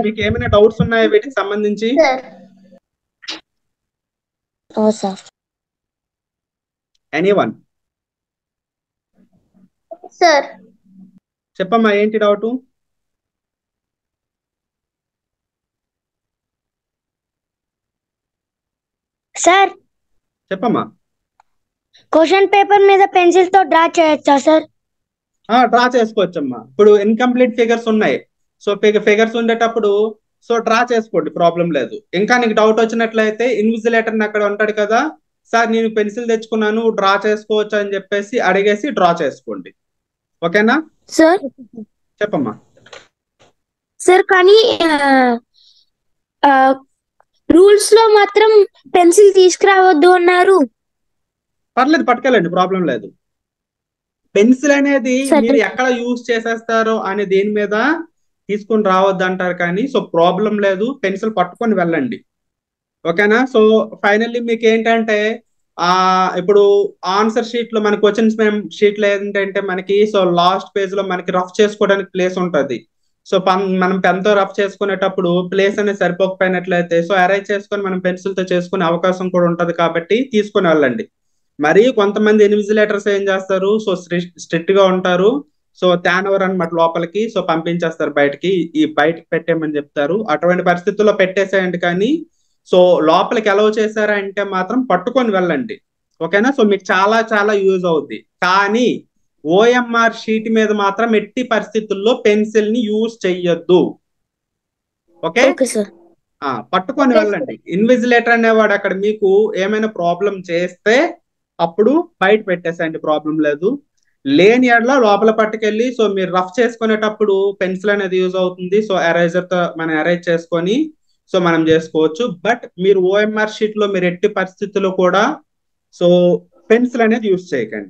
మీకు ఏమైనా డౌట్స్ ఉన్నాయా వీటికి సంబంధించి? ఎనీవన్? సార్ చెప్పమ్మా, ఏంటి డౌట్? సార్ చెప్పమ్మా. క్వశ్చన్ పేపర్ మీద పెన్సిల్ తో డ్రా చేయొచ్చా సార్? డ్రా చేసుకోవచ్చమ్మా. ఇప్పుడు ఇన్కంప్లీట్ ఫిగర్స్ ఉన్నాయి, సో ఫిగర్స్ ఉండేటప్పుడు సో డ్రా చేసుకోండి, ప్రాబ్లం లేదు. ఇంకా నీకు డౌట్ వచ్చినట్లయితే ఇన్విజిలేటర్ అక్కడ ఉంటాడు కదా, సార్ నేను పెన్సిల్ తెచ్చుకున్నాను డ్రా చేసుకోవచ్చు అని చెప్పేసి అడిగేసి డ్రా చేసుకోండి. ఓకేనా సార్? చెప్పమ్మా. సార్ కానీ రూల్స్ లో మాత్రం పెన్సిల్ తీసుకురావద్దు అన్నారు. పర్లేదు, పట్టుకెళ్ళండి, ప్రాబ్లం లేదు. పెన్సిల్ అనేది మీరు ఎక్కడ యూజ్ చేసేస్తారో అనే దేని మీద తీసుకొని రావద్దు అంటారు కానీ సో ప్రాబ్లం లేదు, పెన్సిల్ పట్టుకొని వెళ్ళండి. ఓకేనా? సో ఫైనల్లీ మీకు ఏంటంటే ఇప్పుడు ఆన్సర్ షీట్ లో మన క్వశ్చన్స్ షీట్ లో ఏంటంటే మనకి సో లాస్ట్ పేజ్ లో మనకి రఫ్ చేసుకోవడానికి ప్లేస్ ఉంటుంది. సో మనం పెన్ తో రఫ్ చేసుకునేటప్పుడు ప్లేస్ అనేది సరిపోకపోయినట్లయితే సో అరేంజ్ చేసుకొని మనం పెన్సిల్ తో చేసుకునే అవకాశం కూడా ఉంటది, కాబట్టి తీసుకొని వెళ్ళండి. మరి కొంతమంది ఇన్విజిలేటర్స్ ఏం చేస్తారు, సో స్ట్రిక్ట్ గా ఉంటారు, సో తేనవర్ అనమాట లోపలికి, సో పంపించేస్తారు బయటికి, ఈ బయటకి పెట్టేయమని చెప్తారు. అటువంటి పరిస్థితుల్లో పెట్టేసేయండి, కానీ సో లోపలికి అలౌ చేశారంటే మాత్రం పట్టుకొని వెళ్ళండి. ఓకేనా? సో మీకు చాలా చాలా యూజ్ అవుద్ది. కానీ ఓఎంఆర్ షీట్ మీద మాత్రం ఎట్టి పరిస్థితుల్లో పెన్సిల్ ని యూజ్ చెయ్యొద్దు. ఓకే? పట్టుకొని వెళ్ళండి. ఇన్విజిలేటర్ అనేవాడు అక్కడ మీకు ఏమైనా ప్రాబ్లం చేస్తే అప్పుడు బయట పెట్టేసేయండి, ప్రాబ్లం లేదు. లేని ఎడల లోపల పట్టుకెళ్ళి సో మీరు రఫ్ చేసుకునేటప్పుడు పెన్సిల్ అనేది యూజ్ అవుతుంది, సో ఎరేజర్ తో మనం ఎరేజ్ చేసుకొని సో మనం చేసుకోవచ్చు. బట్ మీరు ఓఎంఆర్ షీట్ లో మీరు ఎట్టి పరిస్థితుల్లో కూడా సో పెన్సిల్ అనేది యూజ్ చేయకండి.